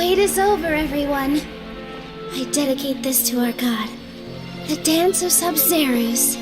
wait is over, everyone. I dedicate this to our god, the Dance of Sub-Zerus.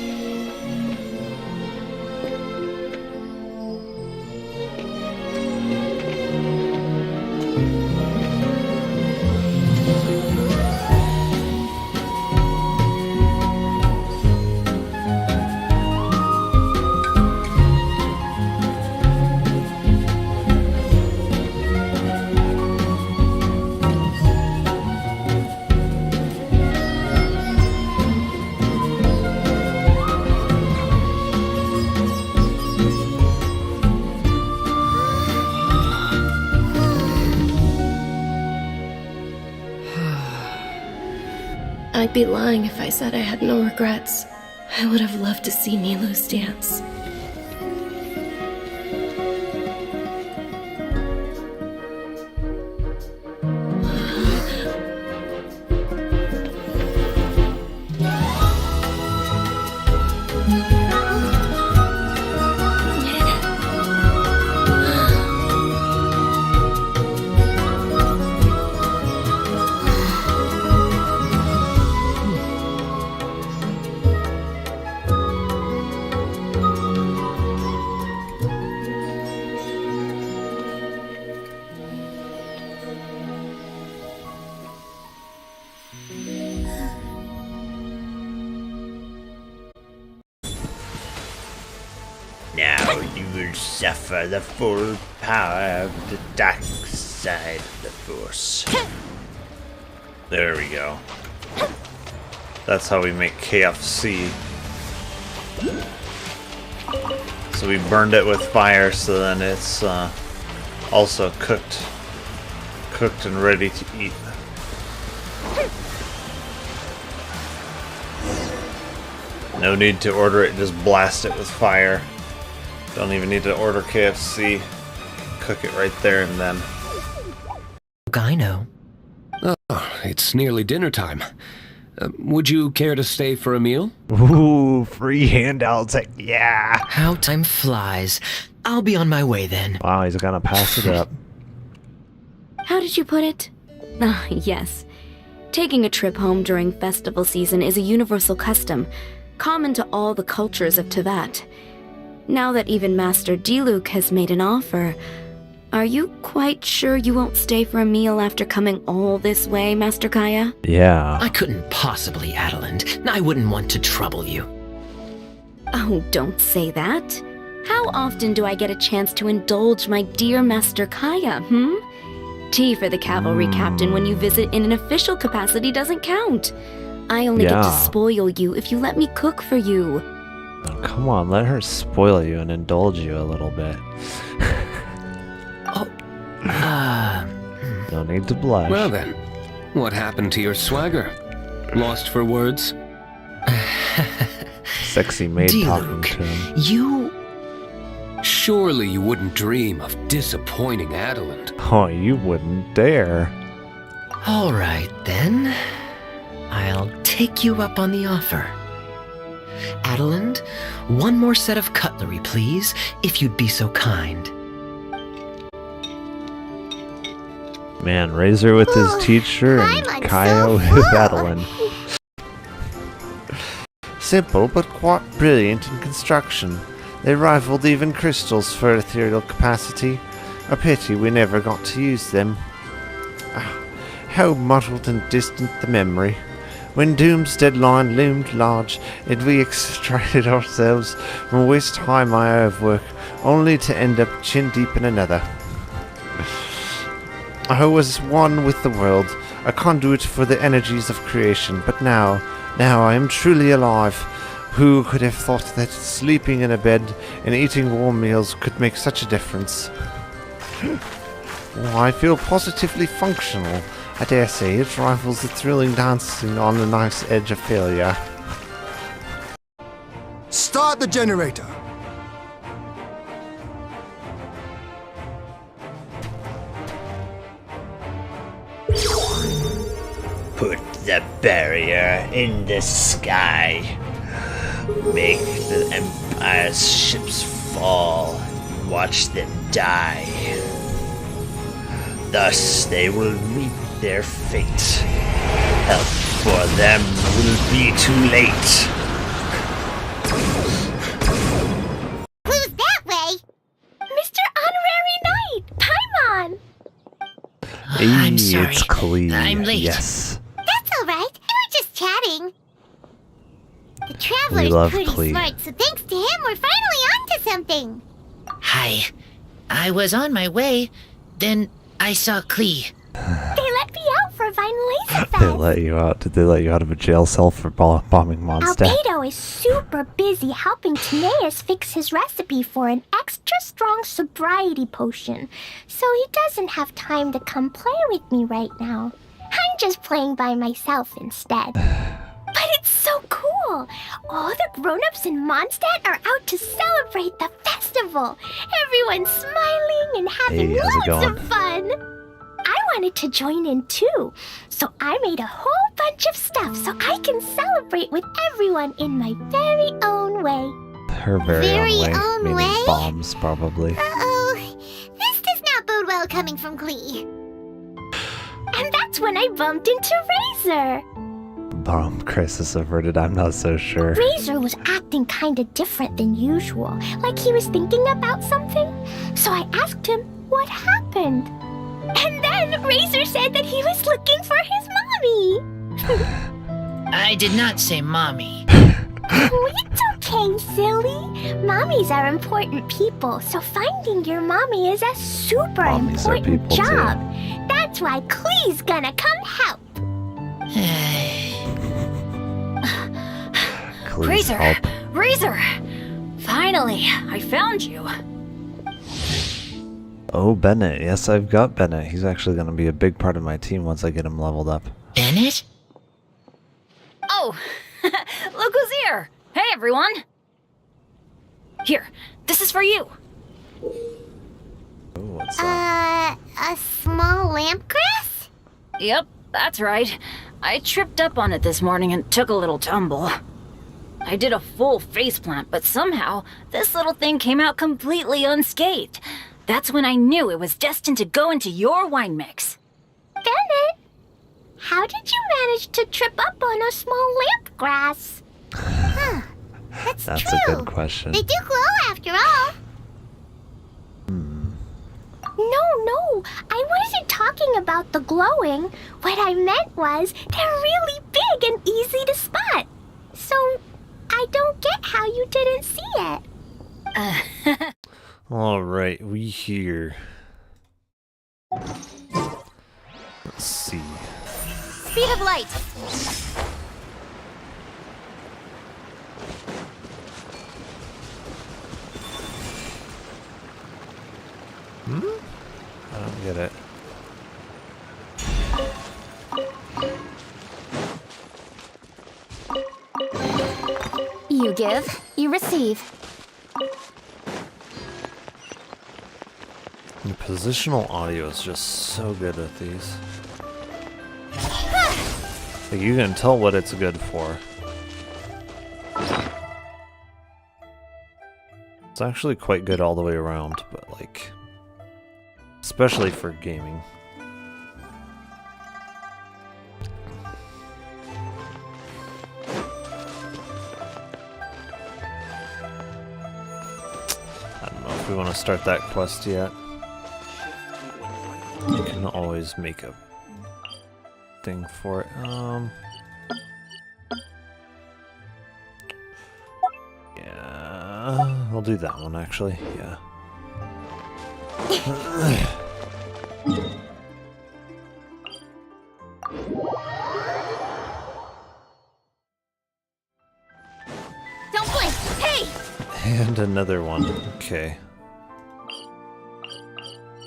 I'd be lying if I said I had no regrets. I would have loved to see Nilou's dance. Now you will suffer the full power of the dark side of the Force. There we go. That's how we make KFC. So we burned it with fire, so then it's also cooked and ready to eat. No need to order it, just blast it with fire. Don't even need to order KFC. Cook it right there and then. I know. Oh, it's nearly dinner time. Would you care to stay for a meal? Ooh, free handouts. Yeah. How time flies. I'll be on my way then. Wow, he's gonna pass it up. How did you put it? Ah, yes. Taking a trip home during festival season is a universal custom, common to all the cultures of Teyvat. Now that even Master Diluc has made an offer, are you quite sure you won't stay for a meal after coming all this way, Master Kaya? Yeah. I couldn't possibly, Adeland. I wouldn't want to trouble you. Oh, don't say that. How often do I get a chance to indulge my dear Master Kaya, Tea for the cavalry captain when you visit in an official capacity doesn't count. I only get to spoil you if you let me cook for you. Oh, come on, let her spoil you and indulge you a little bit. No need to blush. Well then, what happened to your swagger? Lost for words? Sexy maid talking to him. You... Surely you wouldn't dream of disappointing Adeland. Oh, you wouldn't dare. All right, then. I'll take you up on the offer. Adeland, one more set of cutlery, please, if you'd be so kind. Man, Razor with his teacher and Kaya with Adeline. Simple, but quite brilliant in construction. They rivaled even crystals for ethereal capacity. A pity we never got to use them. How muddled and distant the memory. When Doom's deadline loomed large, and we extracted ourselves from waist-high mire of work, only to end up chin-deep in another. I was one with the world, a conduit for the energies of creation, but now I am truly alive. Who could have thought that sleeping in a bed and eating warm meals could make such a difference? I feel positively functional. I dare say it rivals the thrilling dancing on the knife's edge of failure. Start the generator! Put the barrier in the sky. Make the Empire's ships fall and watch them die. Thus they will meet their fate. Help for them will be too late. Who's that way? Mr. Honorary Knight, Paimon! I'm sorry. It's Klee. I'm late. Yes. That's alright. We were just chatting. The We Traveler's love pretty Klee. smart, so thanks to him, we're finally onto something. Hi. I was on my way, then I saw Klee. They let me out for Vine Laser They Fest. let you out. Did they let you out of a jail cell for bombing Mondstadt? Albedo is super busy helping Tineas fix his recipe for an extra strong sobriety potion, so he doesn't have time to come play with me right now. I'm just playing by myself instead. But it's so cool! All the grown-ups in Mondstadt are out to celebrate the festival. Everyone's smiling and having Hey, how's it loads going? of fun. I wanted to join in too, so I made a whole bunch of stuff so I can celebrate with everyone in my very own way. Her very own way. own Meaning way? bombs, probably. Uh-oh. This does not bode well coming from Klee. And that's when I bumped into Razor. Bomb crisis averted, I'm not so sure. Razor was acting kinda different than usual, like he was thinking about something. So I asked him what happened. And then Razor said that he was looking for his mommy. I did not say mommy. Oh, it's okay, silly. Mommies are important people, so finding your mommy is a super Mommies are important people, too. job. That's why Klee's gonna come help. Please Razor! help. Razor! Finally, I found you. Oh, Bennett. Yes, I've got Bennett. He's actually going to be a big part of my team once I get him leveled up. Bennett? Oh, look who's here! Hey, everyone! Here, this is for you. Oh, what's that? A small lampgrass? Yep, that's right. I tripped up on it this morning and took a little tumble. I did a full faceplant, but somehow this little thing came out completely unscathed. That's when I knew it was destined to go into your wine mix. Bennett, how did you manage to trip up on a small lampgrass? Huh. That's That's true. a good question. They do glow after all. No, I wasn't talking about the glowing. What I meant was they're really big and easy to spot. So I don't get how you didn't see it. Alright, we here. Let's see. Speed of light. I don't get it. You give, you receive. The positional audio is just so good with these. Like, you can tell what it's good for. It's actually quite good all the way around, but like, especially for gaming. I don't know if we want to start that quest yet. You can always make a thing for it. Yeah, I'll do that one actually. Yeah. Don't blink. Hey! And another one. Okay.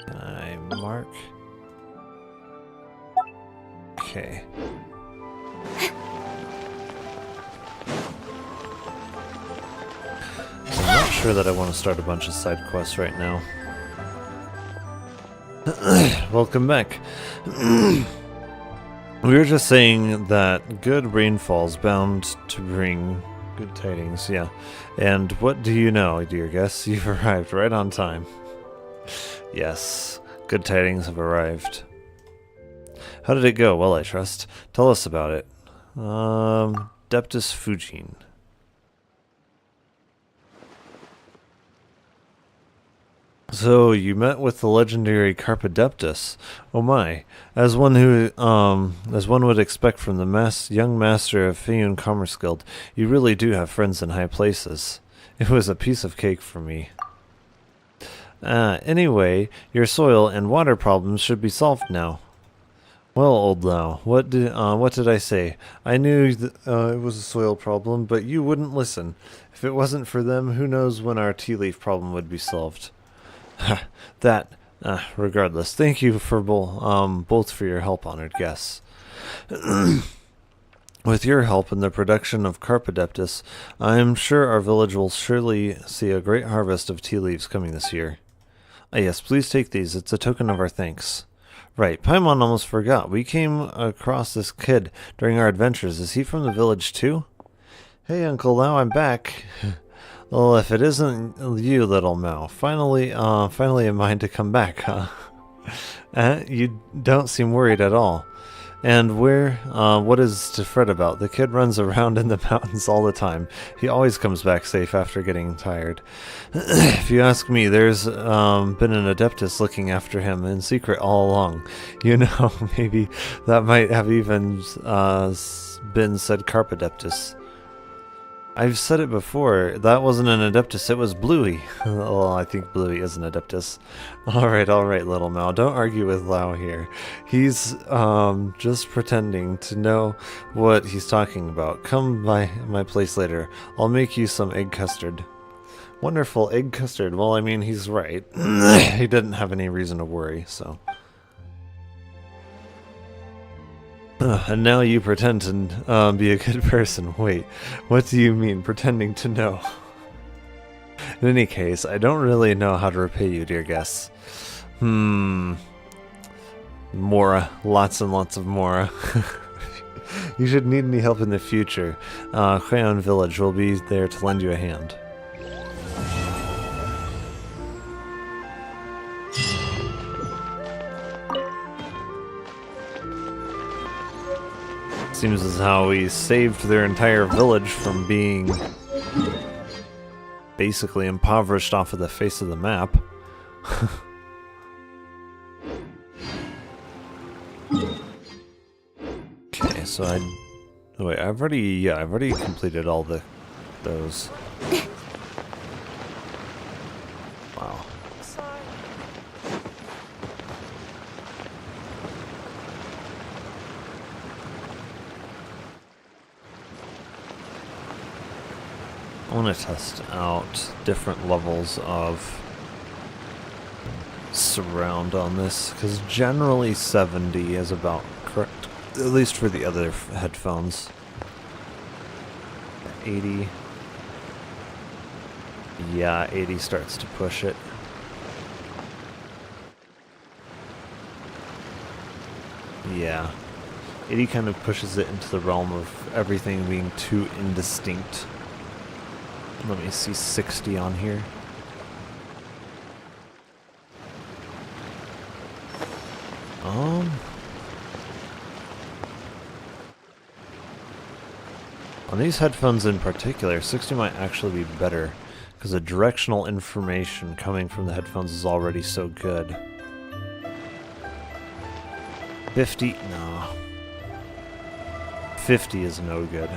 Can I mark? Okay. So I'm not sure that I want to start a bunch of side quests right now. Welcome back. We were just saying that good rainfall's bound to bring good tidings, yeah. And what do you know, dear guests? You've arrived right on time. Yes, Good tidings have arrived. How did it go? Well, I trust. Tell us about it. Deptus Fujin. So, you met with the legendary Carpodeptus. Oh my. As one would expect from the young master of Feyun Commerce Guild, you really do have friends in high places. It was a piece of cake for me. Anyway, your soil and water problems should be solved now. Well, old Lau, what did I say? I knew it was a soil problem, but you wouldn't listen. If it wasn't for them, who knows when our tea leaf problem would be solved. Regardless, thank you for both for your help, honored guests. With your help in the production of Carpodeptus, I am sure our village will surely see a great harvest of tea leaves coming this year. Yes, please take these. It's a token of our thanks. Right, Paimon almost forgot. We came across this kid during our adventures. Is he from the village too? Hey, Uncle Lau, I'm back. Well, if it isn't you, little Mao, finally a mind to come back, huh? You don't seem worried at all. And what is to fret about? The kid runs around in the mountains all the time. He always comes back safe after getting tired. If you ask me, there's been an Adeptus looking after him in secret all along. You know, maybe that might have even been said Carpodeptus. I've said it before, that wasn't an Adeptus, it was Bluey. Well, I think Bluey is an Adeptus. Alright, little Mal, don't argue with Lau here. He's, just pretending to know what he's talking about. Come by my place later. I'll make you some egg custard. Wonderful, egg custard. Well, I mean, he's right. He didn't have any reason to worry, so... And now you pretend to be a good person. Wait, what do you mean, pretending to know? In any case, I don't really know how to repay you, dear guests. Mora. Lots and lots of Mora. You should need any help in the future. Crayon Village will be there to lend you a hand. Seems as how we saved their entire village from being basically impoverished off of the face of the map. Okay, so wait, I've already completed all those. Wow. I want to test out different levels of surround on this, because generally 70 is about correct, at least for the other headphones. 80. Yeah, 80 starts to push it. Yeah. 80 kind of pushes it into the realm of everything being too indistinct. Let me see 60 on here. On these headphones in particular, 60 might actually be better, because the directional information coming from the headphones is already so good. 50? No. 50 is no good.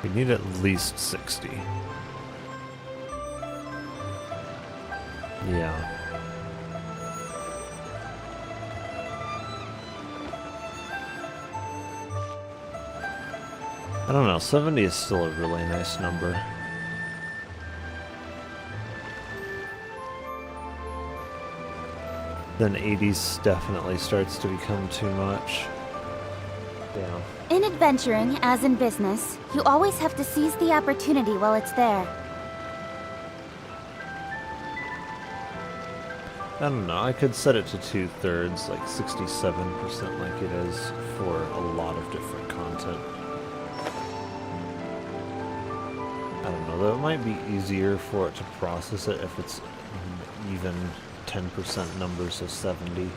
We need at least 60. Yeah. I don't know, 70 is still a really nice number. Then 80s definitely starts to become too much. Yeah. In adventuring, as in business, you always have to seize the opportunity while it's there. I don't know, I could set it to 2/3, like 67% like it is for a lot of different content. I don't know, though it might be easier for it to process it if it's even 10% numbers of 70.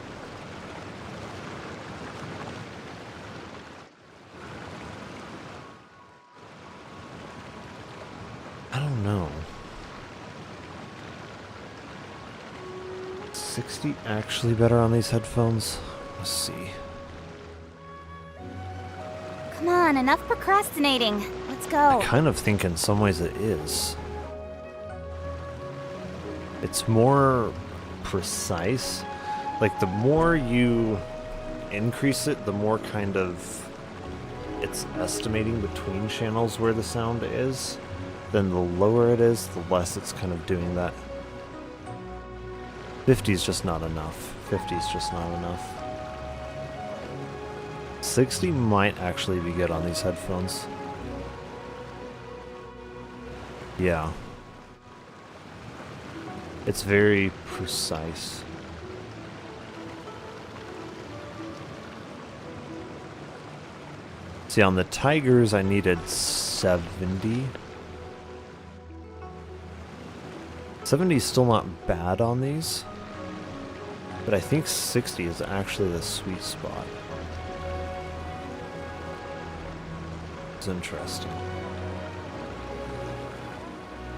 I don't know. 60 actually better on these headphones? Let's see. Come on, enough procrastinating. Let's go. I kind of think in some ways it is. It's more precise. Like, the more you increase it, the more kind of it's estimating between channels where the sound is. Then the lower it is, the less it's kind of doing that. 50 is just not enough. 50 is just not enough. 60 might actually be good on these headphones. Yeah. It's very precise. See, on the Tigers, I needed 70. 70 is still not bad on these, but I think 60 is actually the sweet spot. It's interesting.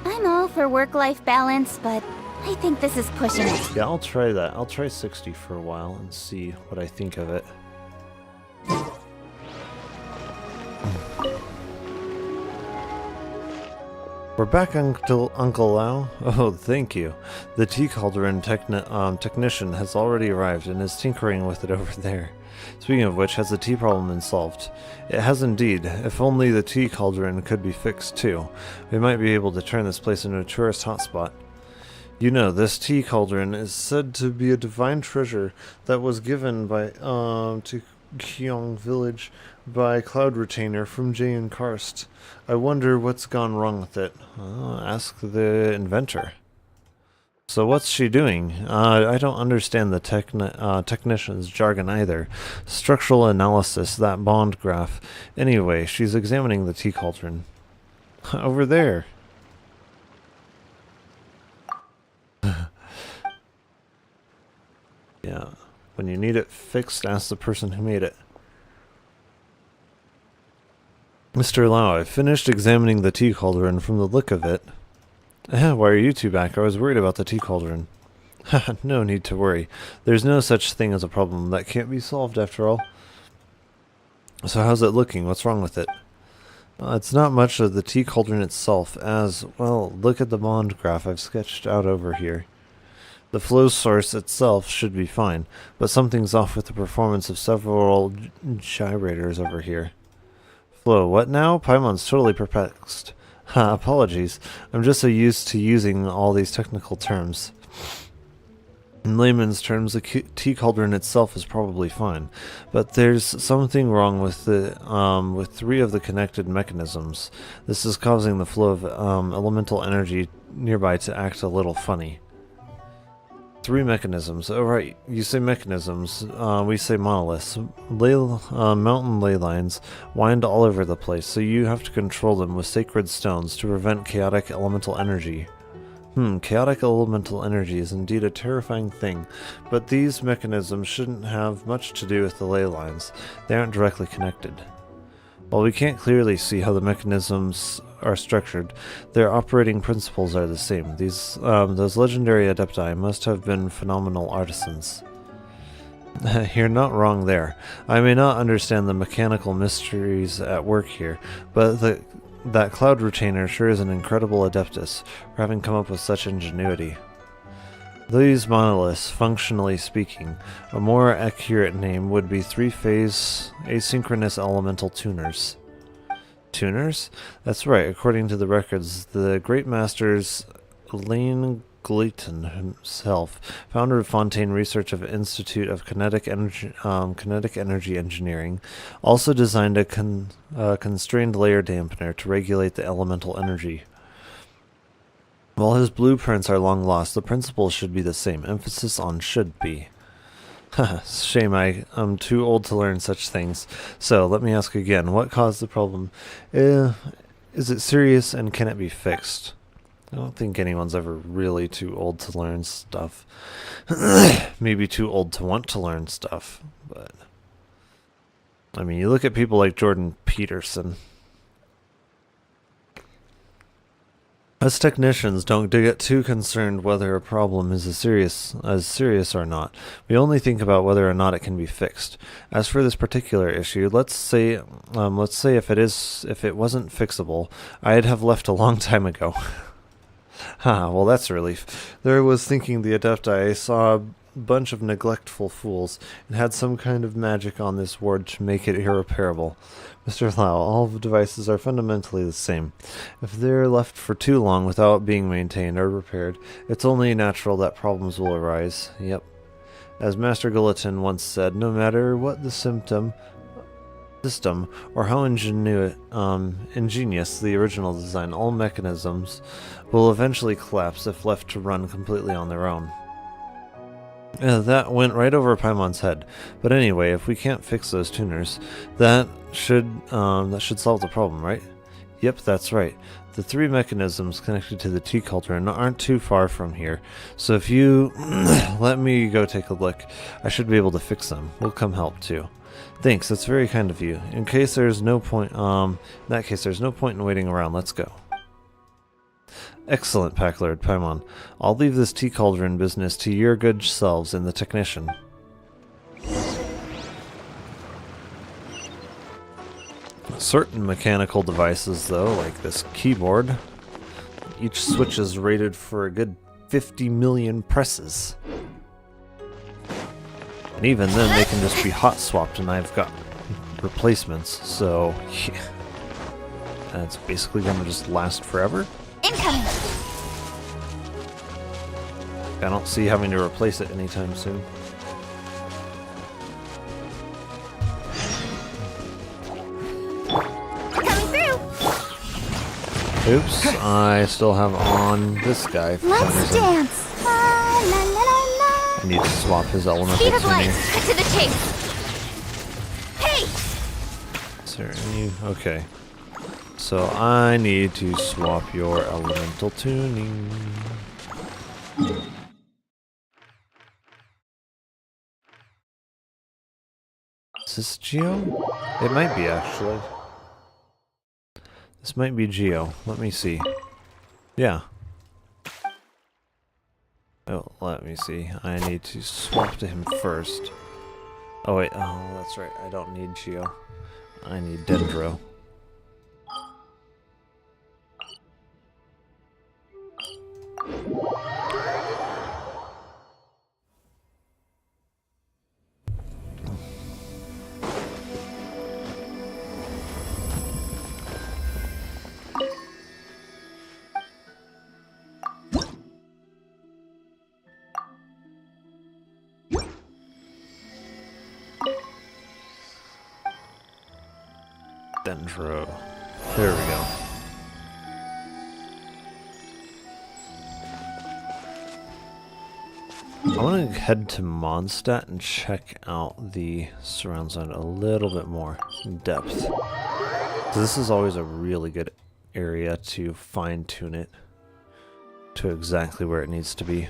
I'm all for work-life balance, but I think this is pushing it. Yeah, I'll try that. I'll try 60 for a while and see what I think of it. We're back, Uncle Lau. Oh, thank you. The tea cauldron technician has already arrived and is tinkering with it over there. Speaking of which, has the tea problem been solved? It has indeed. If only the tea cauldron could be fixed too. We might be able to turn this place into a tourist hotspot. You know, this tea cauldron is said to be a divine treasure that was given by to Kyong village by Cloud Retainer from Jay and Karst. I wonder what's gone wrong with it. Ask the inventor. So what's she doing? I don't understand the technician's jargon either. Structural analysis, that bond graph. Anyway, she's examining the tea cauldron. Over there. Yeah. When you need it fixed, ask the person who made it. Mr. Lau, I finished examining the tea cauldron from the look of it. Why are you two back? I was worried about the tea cauldron. No need to worry. There's no such thing as a problem that can't be solved after all. So how's it looking? What's wrong with it? It's not much of the tea cauldron itself as, well, look at the bond graph I've sketched out over here. The flow source itself should be fine, but something's off with the performance of several gyrators over here. Flow, what now? Paimon's totally perplexed. Apologies. I'm just so used to using all these technical terms. In layman's terms, the tea cauldron itself is probably fine, but there's something wrong with the with 3 of the connected mechanisms. This is causing the flow of elemental energy nearby to act a little funny. 3 mechanisms. Oh right, you say mechanisms, we say monoliths. Mountain ley lines wind all over the place, so you have to control them with sacred stones to prevent chaotic elemental energy. Chaotic elemental energy is indeed a terrifying thing, but these mechanisms shouldn't have much to do with the ley lines. They aren't directly connected. While we can't clearly see how the mechanisms are structured, their operating principles are the same. Those legendary adepti must have been phenomenal artisans. You're not wrong there. I may not understand the mechanical mysteries at work here, but that Cloud Retainer sure is an incredible adeptus for having come up with such ingenuity. These monoliths, functionally speaking, a more accurate name would be 3-phase asynchronous elemental tuners. Tuners? That's right, according to the records, the Great Masters Lane Glayton himself, founder of Fontaine Research of Institute of Kinetic Energy Engineering, also designed a constrained layer dampener to regulate the elemental energy. While his blueprints are long lost, the principles should be the same. Emphasis on should be. Shame I'm too old to learn such things. So, let me ask again, what caused the problem? Is it serious and can it be fixed? I don't think anyone's ever really too old to learn stuff. Maybe too old to want to learn stuff, but... I mean, you look at people like Jordan Peterson. Us technicians don't get too concerned whether a problem is as serious or not. We only think about whether or not it can be fixed. As for this particular issue, let's say if it wasn't fixable, I'd have left a long time ago. Well, that's a relief. There I was thinking the Adepti saw a bunch of neglectful fools and had some kind of magic on this ward to make it irreparable. Mr. Lau, all devices are fundamentally the same. If they're left for too long without being maintained or repaired, it's only natural that problems will arise. Yep. As Master Gulatin once said, no matter what the system or how ingenious the original design, all mechanisms will eventually collapse if left to run completely on their own. That went right over Paimon's head. But anyway, if we can't fix those tuners, that should solve the problem, right? Yep, that's right. The 3 mechanisms connected to the tea cauldron aren't too far from here, so if you let me go take a look, I should be able to fix them. We'll come help too. Thanks, that's very kind of you. In that case, there's no point in waiting around. Let's go. Excellent, Packlord Paimon. I'll leave this tea cauldron business to your good selves and the technician. Certain mechanical devices, though, like this keyboard, each switch is rated for a good 50 million presses. And even then, they can just be hot swapped, and I've got replacements, so yeah. That's basically gonna just last forever. Incoming! I don't see having to replace it anytime soon. Coming through! Oops, I still have on this guy for some Let's reason. dance! La, la, la, la, la. I need to swap his elemental Speed of light, tuning. cut to the chase! Hey! Is there any... Okay. So I need to swap your elemental tuning. Is this Geo? It might be, actually. This might be Geo. Let me see. Yeah. Oh, let me see. I need to swap to him first. Oh wait, oh that's right. I don't need Geo. I need Dendro. Dendro. There we go. I want to head to Mondstadt and check out the surround zone a little bit more in depth. So this is always a really good area to fine-tune it to exactly where it needs to be.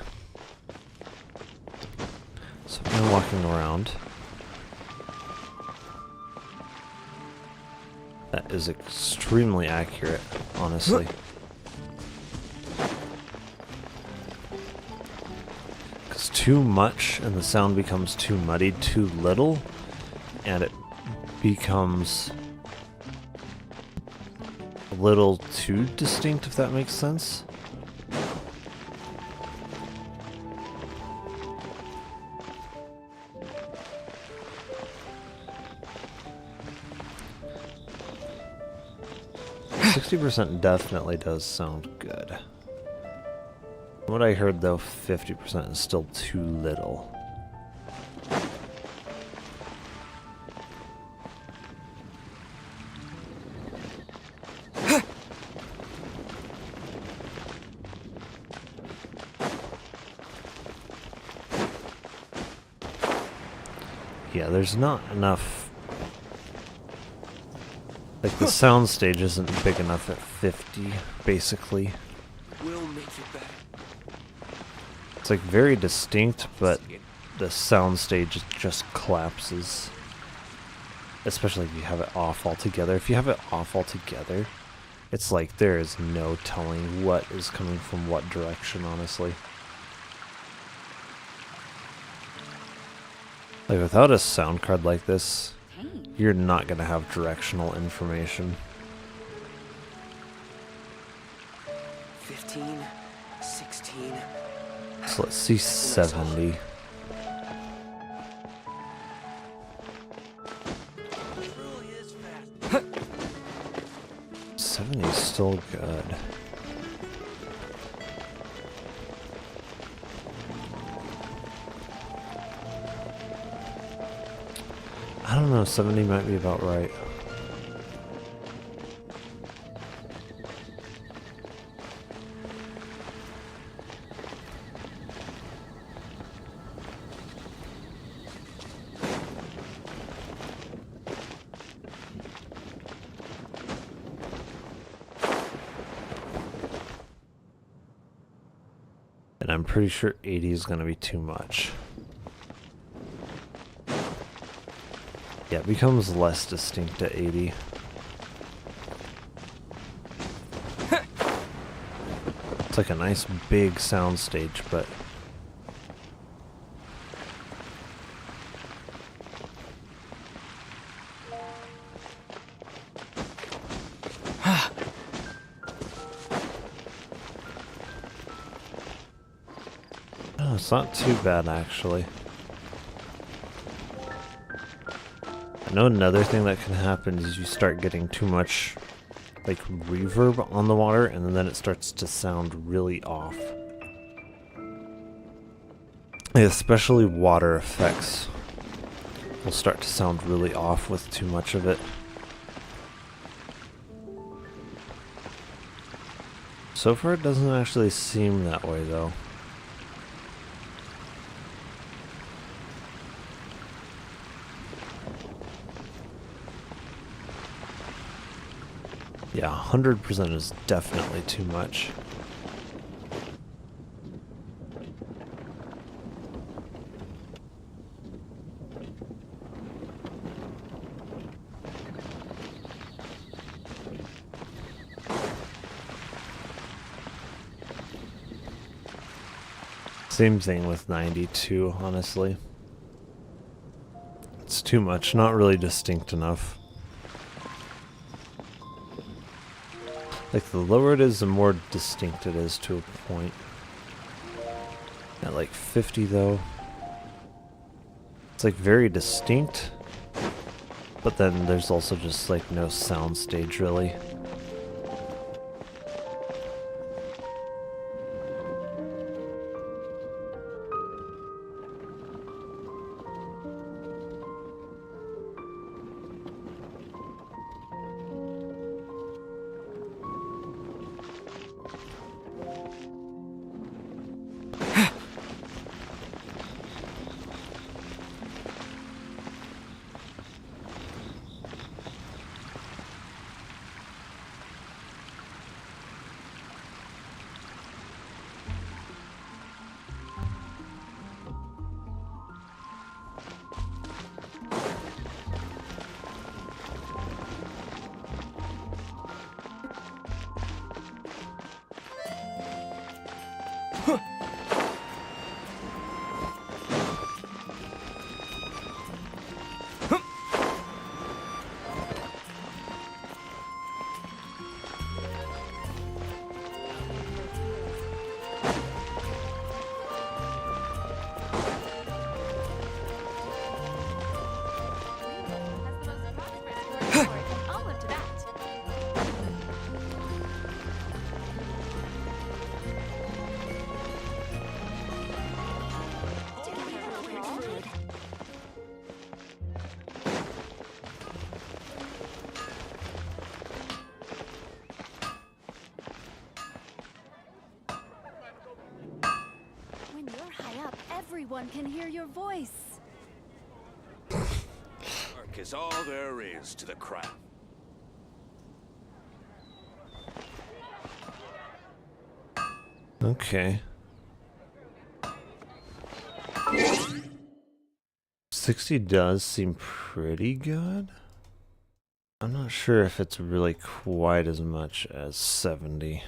So I'm walking around. That is extremely accurate, honestly. Because too much and the sound becomes too muddied, too little, and it becomes a little too distinct, if that makes sense. %, definitely does sound good. What I heard though, 50% is still too little. Yeah, there's not enough Like, the soundstage isn't big enough at 50, basically. We'll make it back. It's like very distinct, but the soundstage just collapses. Especially if you have it off altogether. If you have it off altogether, it's like there is no telling what is coming from what direction, honestly. Like, without a sound card like this, you're not going to have directional information. 15, 16. So let's see 70. Fast. 70 is still good. I don't know, 70 might be about right. And I'm pretty sure 80 is going to be too much. Yeah, it becomes less distinct at 80. It's like a nice big soundstage, but oh, it's not too bad actually. I know another thing that can happen is you start getting too much like reverb on the water and then it starts to sound really off. Especially water effects will start to sound really off with too much of it. So far it doesn't actually seem that way though. Yeah, 100% is definitely too much. Same thing with 92, honestly. It's too much, not really distinct enough. Like, the lower it is, the more distinct it is to a point. At like 50 though, it's like very distinct, but then there's also just like no sound stage really. When you're high up, everyone can hear your voice. Work is all there is to the craft. Okay. 60 does seem pretty good. I'm not sure if it's really quite as much as 70.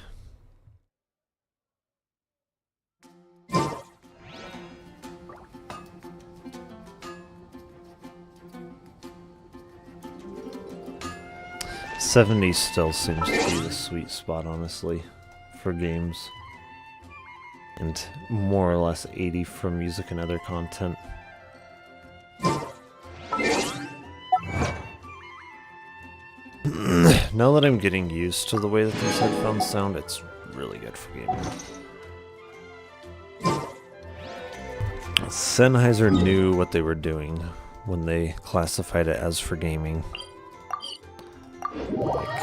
$70 still seems to be the sweet spot, honestly, for games. And more or less 80 for music and other content. Now that I'm getting used to the way that these headphones sound, it's really good for gaming. Sennheiser knew what they were doing when they classified it as for gaming. Like,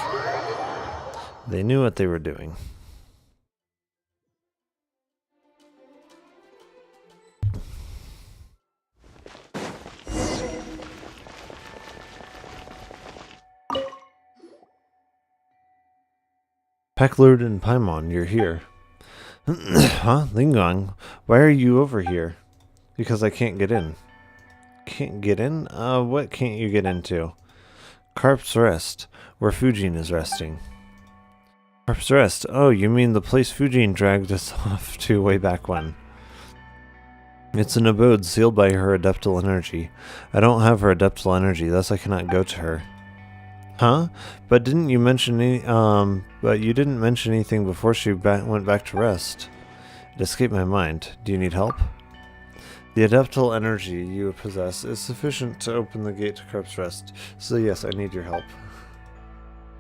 they knew what they were doing. Packlord and Paimon, you're here. Huh? Lingang, why are you over here? Because I can't get in. Can't get in? What can't you get into? Carp's Rest, where Fujin is resting. Carp's Rest? Oh, you mean the place Fujin dragged us off to way back when. It's an abode sealed by her adeptal energy. I don't have her adeptal energy, thus I cannot go to her. Huh? But didn't you mention but you didn't mention anything before she went back to rest. It escaped my mind. Do you need help? The adeptal energy you possess is sufficient to open the gate to Carp's Rest, so yes, I need your help.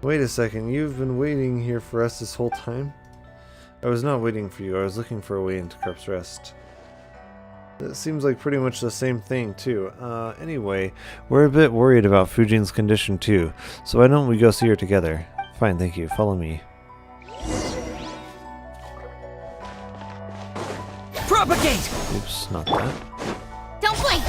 Wait a second, you've been waiting here for us this whole time? I was not waiting for you, I was looking for a way into Carp's Rest. It seems like pretty much the same thing, too. Anyway, we're a bit worried about Fujin's condition, too, so why don't we go see her together? Fine, thank you. Follow me. Propagate! Oops, not that. Don't blink!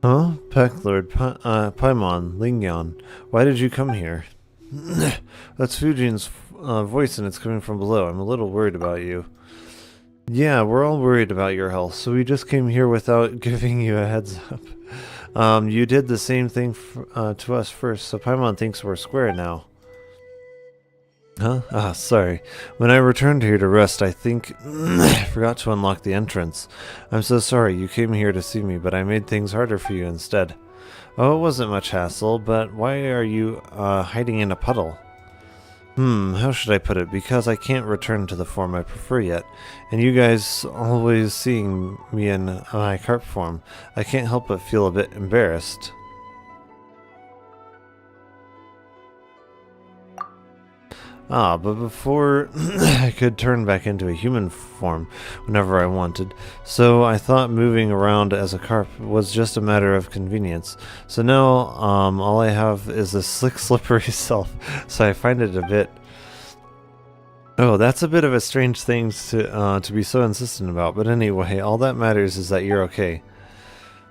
Huh? Packlord, Paimon, Lingyan, why did you come here? That's Fujin's voice and it's coming from below. I'm a little worried about you. Yeah, we're all worried about your health, so we just came here without giving you a heads up. You did the same thing to us first, so Paimon thinks we're square now. Huh? Ah, sorry. When I returned here to rest, I think I forgot to unlock the entrance. I'm so sorry. You came here to see me, but I made things harder for you instead. Oh, it wasn't much hassle, but why are you hiding in a puddle? How should I put it? Because I can't return to the form I prefer yet, and you guys always seeing me in my carp form, I can't help but feel a bit embarrassed. Ah, but before I could turn back into a human form whenever I wanted, so I thought moving around as a carp was just a matter of convenience. So now, all I have is a slick, slippery self, so I find it a bit... Oh, that's a bit of a strange thing to be so insistent about, but anyway, all that matters is that you're okay.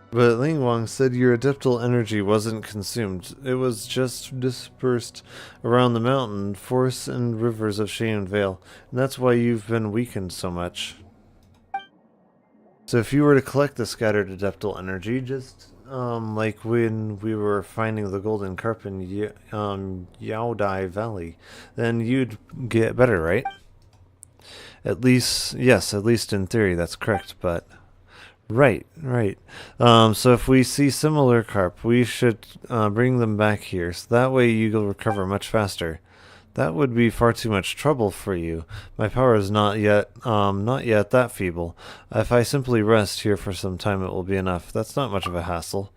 But Ling Wang said your adeptal energy wasn't consumed. It was just dispersed around the mountain, forests and rivers of Shane Vale, and that's why you've been weakened so much. So if you were to collect the scattered adeptal energy, just like when we were finding the golden carp in Yaodai Valley, then you'd get better, right? At least, yes, at least in theory, that's correct, but... Right. So if we see similar carp, we should bring them back here, so that way you'll recover much faster. That would be far too much trouble for you. My power is not yet that feeble. If I simply rest here for some time, it will be enough. That's not much of a hassle.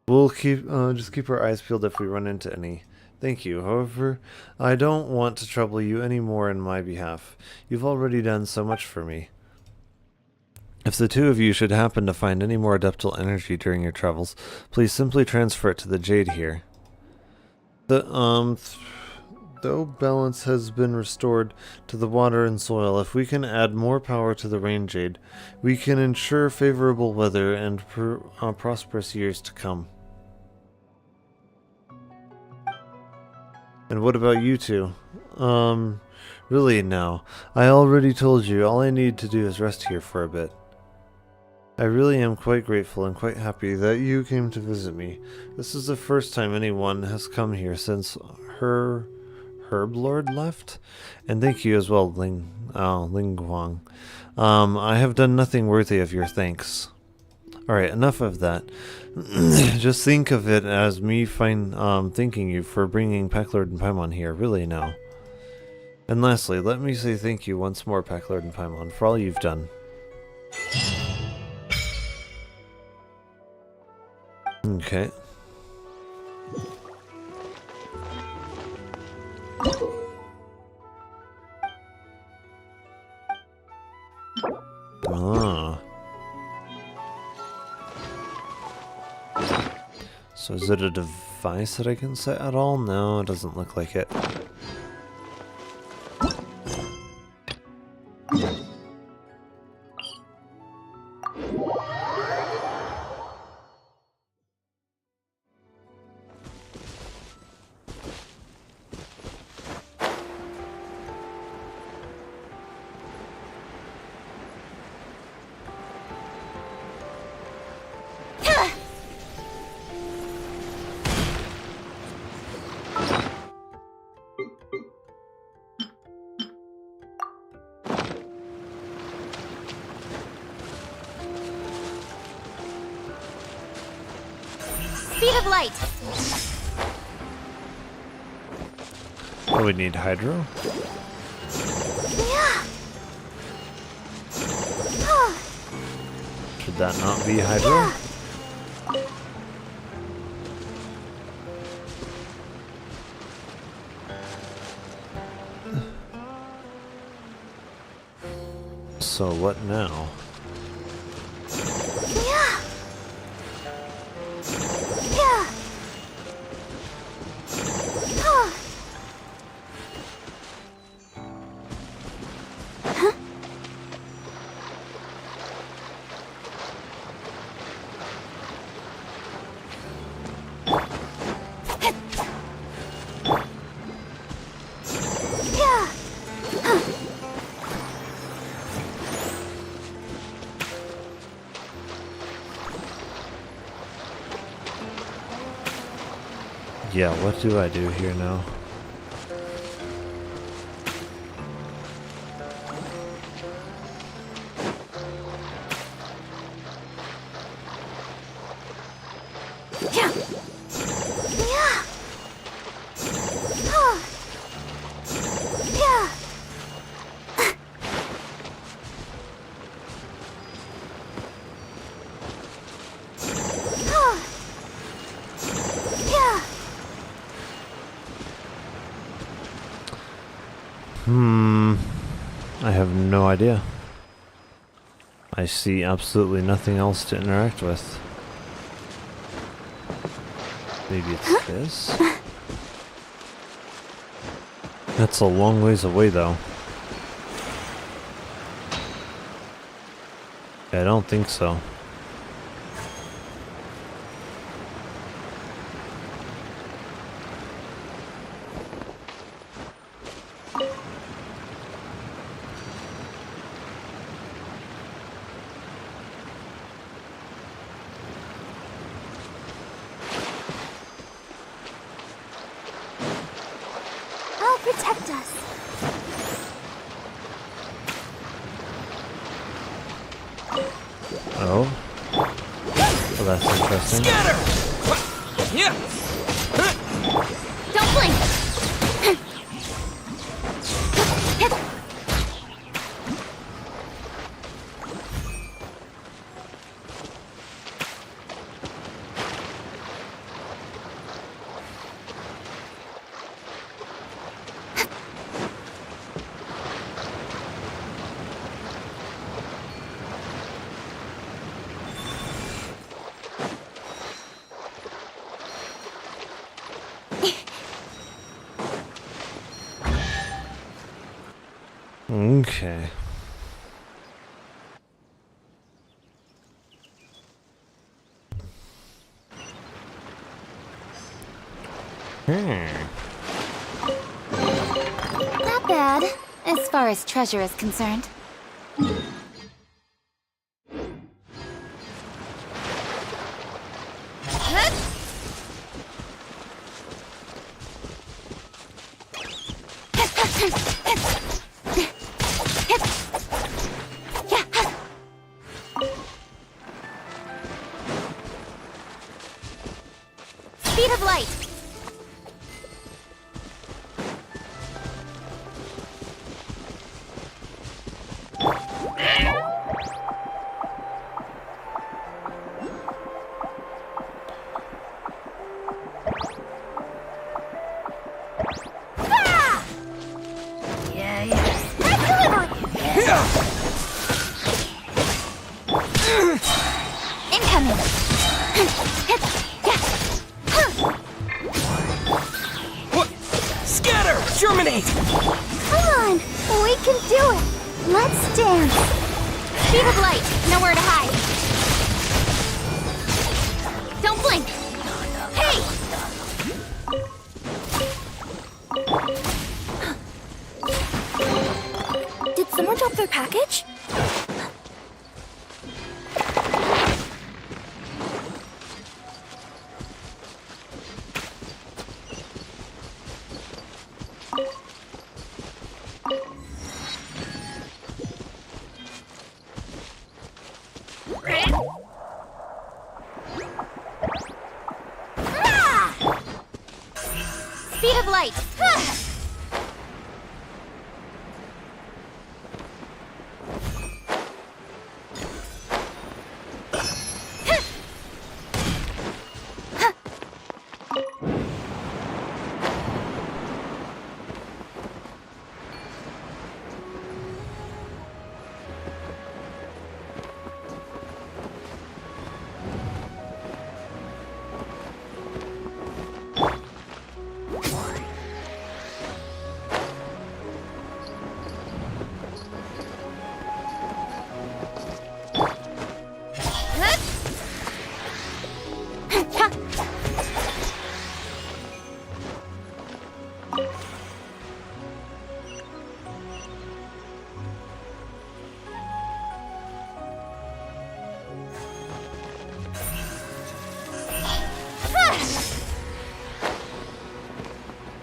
We'll just keep our eyes peeled if we run into any. Thank you. However, I don't want to trouble you any more in my behalf. You've already done so much for me. If the two of you should happen to find any more adeptal energy during your travels, please simply transfer it to the jade here. Though balance has been restored to the water and soil, if we can add more power to the rain jade, we can ensure favorable weather and prosperous years to come. And what about you two? Really now, I already told you all I need to do is rest here for a bit. I really am quite grateful and quite happy that you came to visit me. This is the first time anyone has come here since Herblord left, and thank you as well, Ling Guang. I have done nothing worthy of your thanks. Alright, enough of that. Just think of it as me thanking you for bringing Packlord and Paimon here, really now. And lastly, let me say thank you once more, Packlord and Paimon, for all you've done. Okay. Ah. So is it a device that I can set at all? No, it doesn't look like it. Speed of light. Oh, we need hydro? Yeah. Should that not be hydro? So what now? Yeah, what do I do here now? I have no idea. I see absolutely nothing else to interact with. Maybe it's this? That's a long ways away though. I don't think so. Protect us. Oh? Well, that's interesting. Don't blink. Okay. Not bad, as far as treasure is concerned. Speed of light! Incoming! Scatter! Germinate! Come on! We can do it! Let's dance! Speed of light! Nowhere to hide! Don't blink! Hey! Did someone drop their package? Speed of light!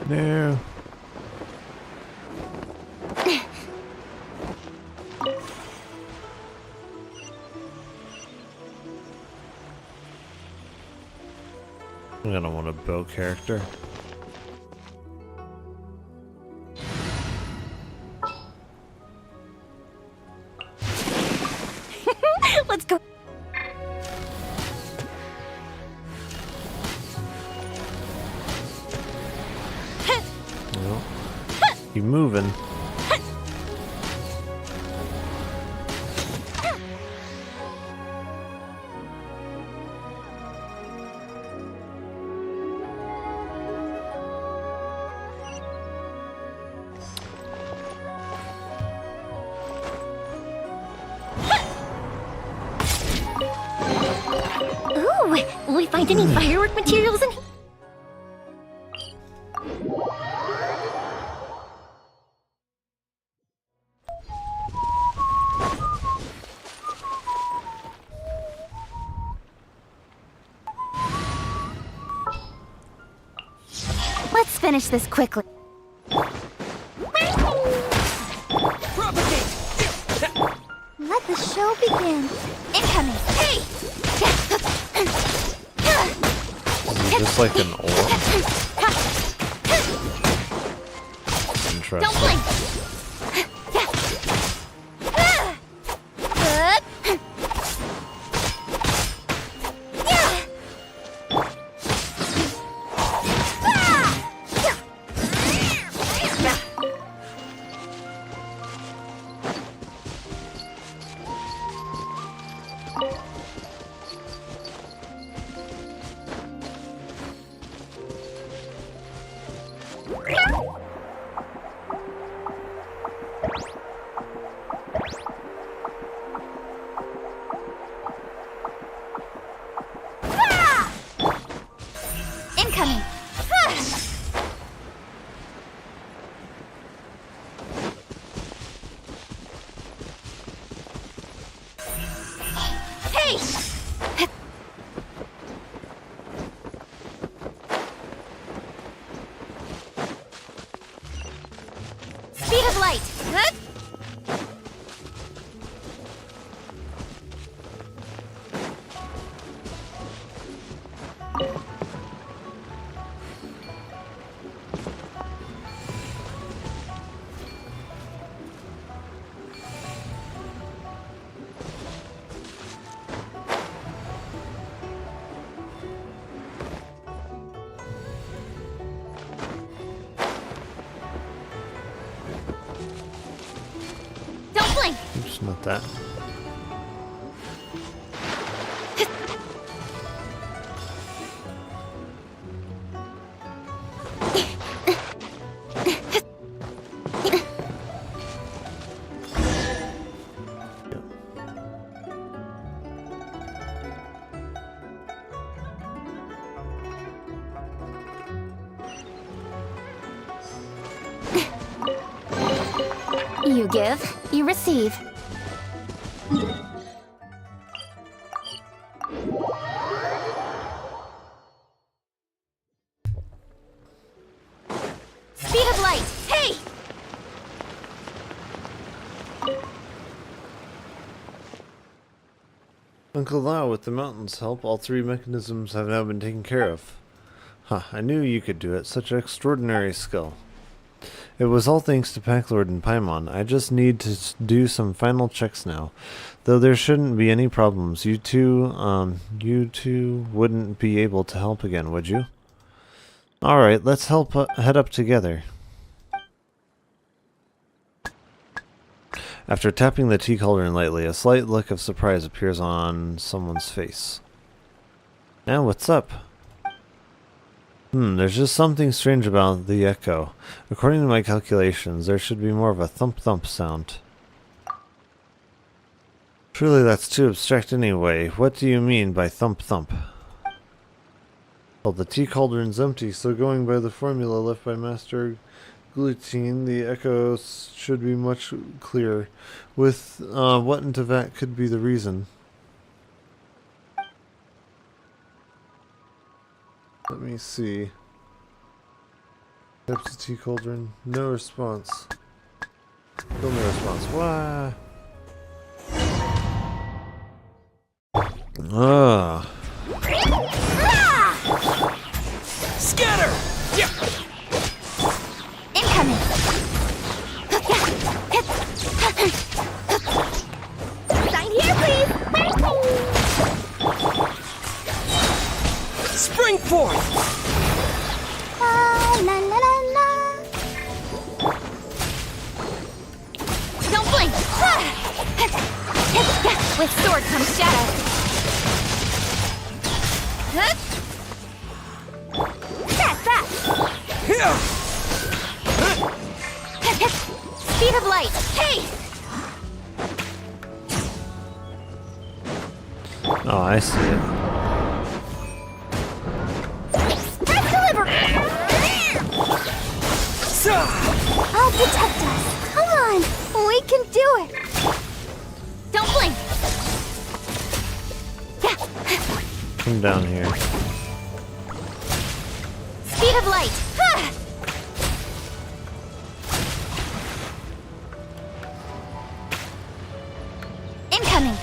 No. I'm gonna want a bow character. Let's go. Well, keep moving. Ooh, will we find any firework materials in here? Let's finish this quickly. Let the show begin. Incoming! Hey! Just like an orb. Interesting. Don't blink! Oops, not that. You give, you receive. Speed of light! Hey! Uncle Lau, with the mountain's help, all three mechanisms have now been taken care of. Huh, I knew you could do it. Such extraordinary skill. It was all thanks to Packlord and Paimon. I just need to do some final checks now. Though there shouldn't be any problems. You two wouldn't be able to help again, would you? Alright, let's head up together. After tapping the tea cauldron lightly, a slight look of surprise appears on someone's face. Now, what's up? There's just something strange about the echo. According to my calculations, there should be more of a thump-thump sound. Surely that's too abstract anyway. What do you mean by thump-thump? Well, the tea cauldron's empty, so going by the formula left by Master Glutine, the echoes should be much clearer. With what in Tevat could be the reason? Let me see. Taps the tea cauldron. No response. Still no response. Why? Ugh. Scatter! Yeah. Incoming! Sign here, please! Spring forth! La la la la! Don't blink! With sword comes shadow! Fast! Yeah. Speed of light! Hey! Oh, I see it. Press deliver! I'll protect us! Come on! We can do it! Don't blink! Come down here. Speed of light! Incoming!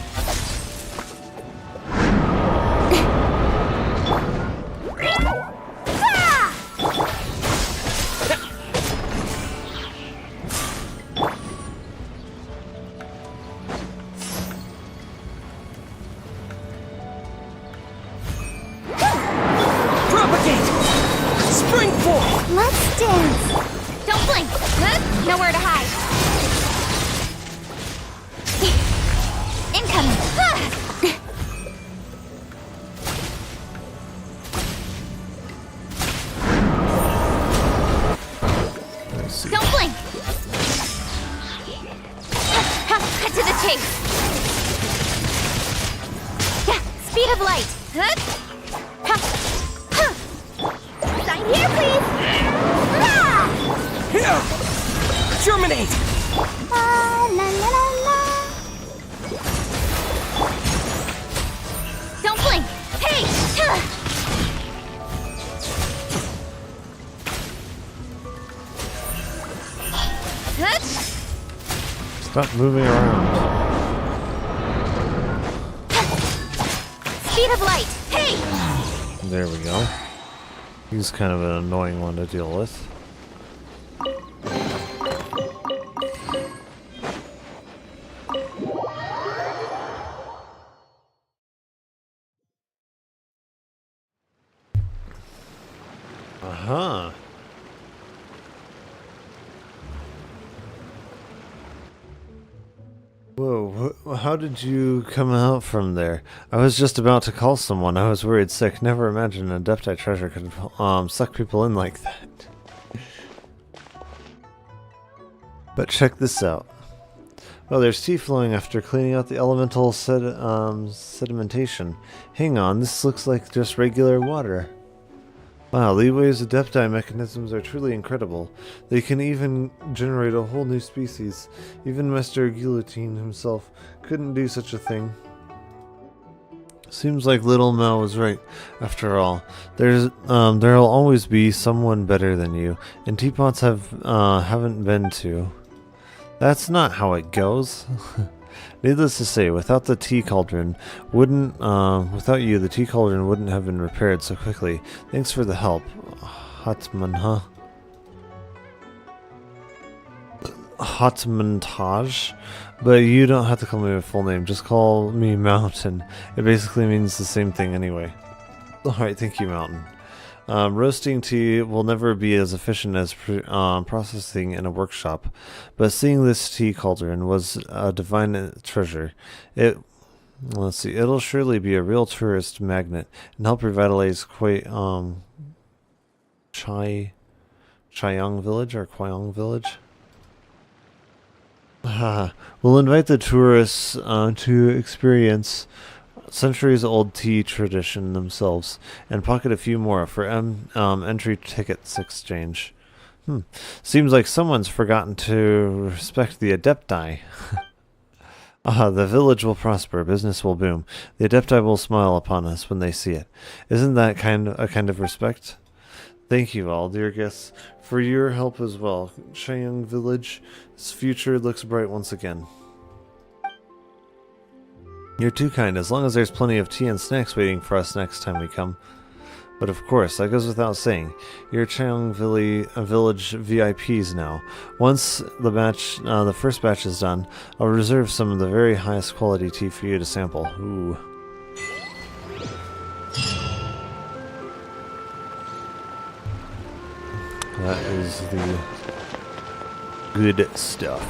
Propagate! Spring forth! Let's dance! Don't blink! Nowhere to hide! Incoming! I see. Don't blink! Cut to the chase! Speed of light! Sign here, please! Here! Germinate! La la la la! Don't blink! Hey! Stop moving around. Speed of light! Hey! There we go. He's kind of an annoying one to deal with. Aha. Whoa, how did you come out from there? I was just about to call someone. I was worried sick. Never imagined an Adepti treasure could suck people in like that. But check this out. Oh, there's tea flowing after cleaning out the elemental sedimentation. Hang on, this looks like just regular water. Wow, Leeway's Adepti mechanisms are truly incredible. They can even generate a whole new species. Even Master Guillotine himself couldn't do such a thing. Seems like Little Mel was right. After all, there'll always be someone better than you, and teapots haven't been to. That's not how it goes. Needless to say, without the tea cauldron, without you, the tea cauldron wouldn't have been repaired so quickly. Thanks for the help, Hotman, huh? Hotmontage? But you don't have to call me my full name, just call me Mountain. It basically means the same thing anyway. Alright, thank you, Mountain. Roasting tea will never be as efficient as processing in a workshop, but seeing this tea cauldron was a divine treasure. Let's see, it'll surely be a real tourist magnet and help revitalize Chayong Village or Kwayong Village. We'll invite the tourists to experience centuries-old tea tradition themselves, and pocket a few more for entry tickets exchange. Seems like someone's forgotten to respect the Adepti. The village will prosper, business will boom. The Adepti will smile upon us when they see it. Isn't that a kind of respect? Thank you all, dear guests, for your help as well. Chayung Village's future looks bright once again. You're too kind, as long as there's plenty of tea and snacks waiting for us next time we come. But of course, that goes without saying. You're Chayong Village VIPs now. Once the first batch is done, I'll reserve some of the very highest quality tea for you to sample. Ooh. That is the good stuff.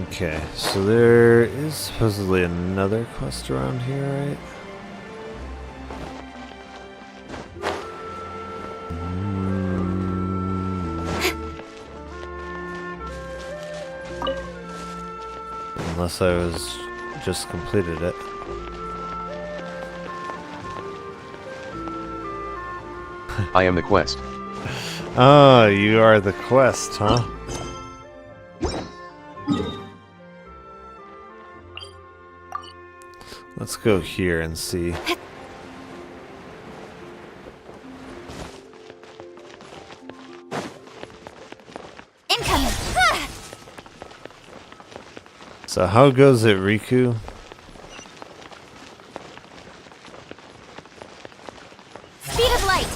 Okay, so there is supposedly another quest around here, right? Unless I was just completed it. I am the quest. Oh, you are the quest, huh? Let's go here and see. Incoming! So how goes it, Riku? Speed of light!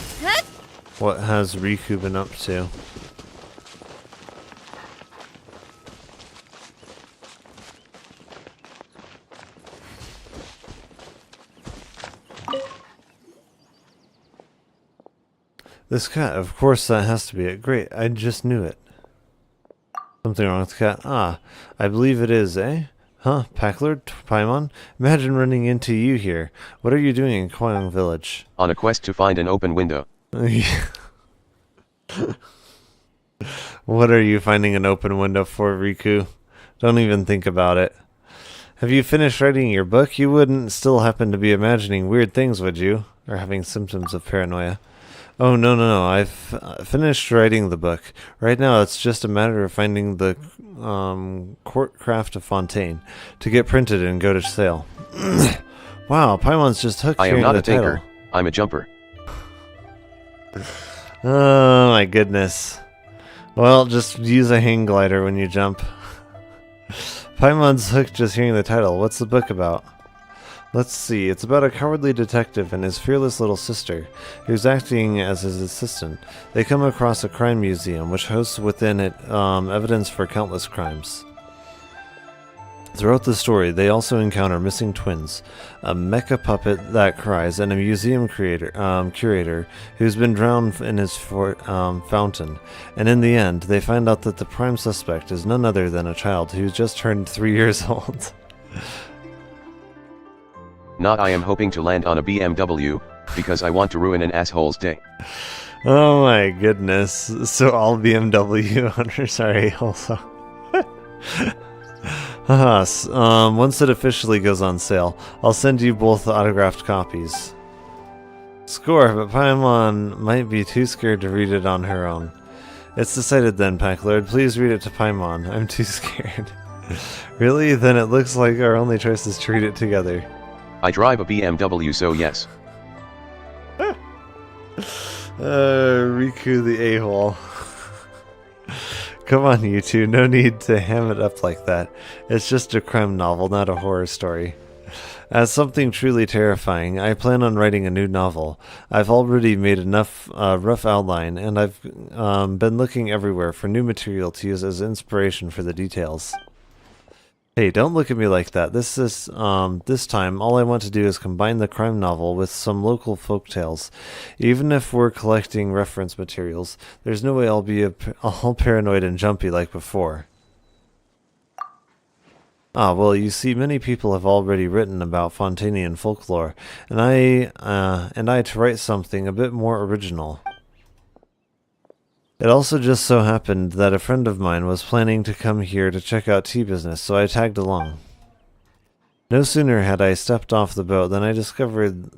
What has Riku been up to? This cat, of course that has to be it. Great, I just knew it. Something wrong with the cat? Ah, I believe it is, eh? Huh, Packlord? Paimon? Imagine running into you here. What are you doing in Kwayong Village? On a quest to find an open window. What are you finding an open window for, Riku? Don't even think about it. Have you finished writing your book? You wouldn't still happen to be imagining weird things, would you? Or having symptoms of paranoia? Oh, no. I've finished writing the book. Right now, it's just a matter of finding the Courtcraft of Fontaine to get printed and go to sale. Wow, Paimon's just hooked I am hearing not the a tinker. title. I'm a jumper. Oh, my goodness. Well, just use a hang glider when you jump. Paimon's hooked just hearing the title. What's the book about? Let's see, it's about a cowardly detective and his fearless little sister, who's acting as his assistant. They come across a crime museum, which hosts within it evidence for countless crimes. Throughout the story, they also encounter missing twins, a mecha puppet that cries, and a museum curator who's been drowned in his fountain. And in the end, they find out that the prime suspect is none other than a child who's just turned 3 years old. Not I am hoping to land on a BMW, because I want to ruin an asshole's day. Oh my goodness. So all BMW owners are a-holes. Once it officially goes on sale, I'll send you both autographed copies. Score, but Paimon might be too scared to read it on her own. It's decided then, Packlord. Please read it to Paimon. I'm too scared. Really? Then it looks like our only choice is to read it together. I drive a BMW, so yes. Riku the a-hole. Come on, you two. No need to ham it up like that. It's just a crime novel, not a horror story. As something truly terrifying, I plan on writing a new novel. I've already made enough rough outline, and I've been looking everywhere for new material to use as inspiration for the details. Hey, don't look at me like that. This time, all I want to do is combine the crime novel with some local folktales. Even if we're collecting reference materials, there's no way I'll be all paranoid and jumpy like before. Well, you see, many people have already written about Fontanian folklore, and I to write something a bit more original. It also just so happened that a friend of mine was planning to come here to check out tea business, so I tagged along. No sooner had I stepped off the boat than I discovered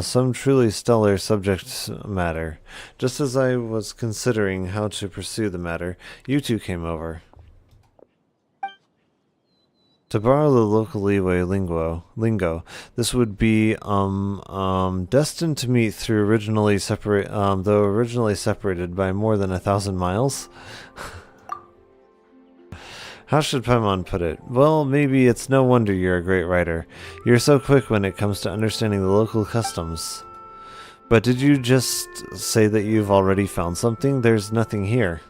some truly stellar subject matter. Just as I was considering how to pursue the matter, you two came over. To borrow the local leeway lingo, this would be destined to meet through though originally separated by more than 1,000 miles. How should Paimon put it? Well, maybe it's no wonder you're a great writer. You're so quick when it comes to understanding the local customs. But did you just say that you've already found something? There's nothing here.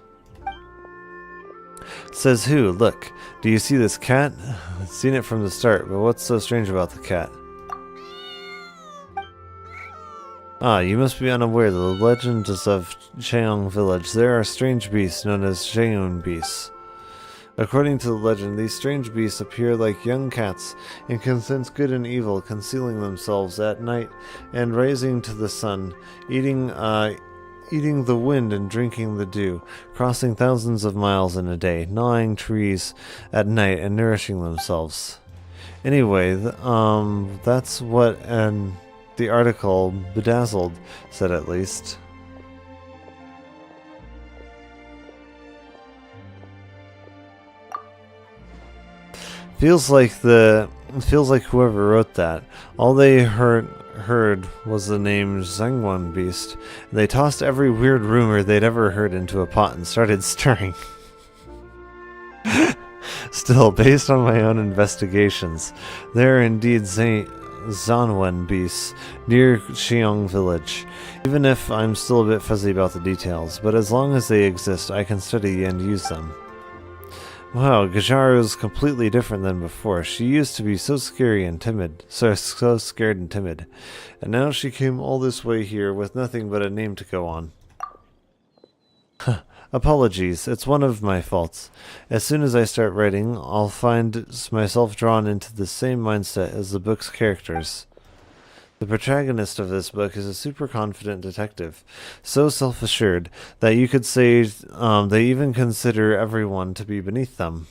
Says who? Look, do you see this cat? I've seen it from the start, but what's so strange about the cat? You must be unaware of the legends of Cheong Village. There are strange beasts known as Cheong beasts. According to the legend, these strange beasts appear like young cats and can sense good and evil, concealing themselves at night and rising to the sun, eating the wind and drinking the dew, crossing thousands of miles in a day, gnawing trees at night and nourishing themselves. Anyway, that's what the article Bedazzled said, at least. Feels like whoever wrote that, all they heard was the name Zangwon Beast. They tossed every weird rumor they'd ever heard into a pot and started stirring. Still, based on my own investigations, there are indeed Zanwen beasts near Cheong Village, even if I'm still a bit fuzzy about the details, but as long as they exist, I can study and use them. Wow, Gajaro's completely different than before. She used to be so scary and timid, so scared and timid, and now she came all this way here with nothing but a name to go on. Apologies, it's one of my faults. As soon as I start writing, I'll find myself drawn into the same mindset as the book's characters. The protagonist of this book is a super confident detective, so self-assured that you could say they even consider everyone to be beneath them.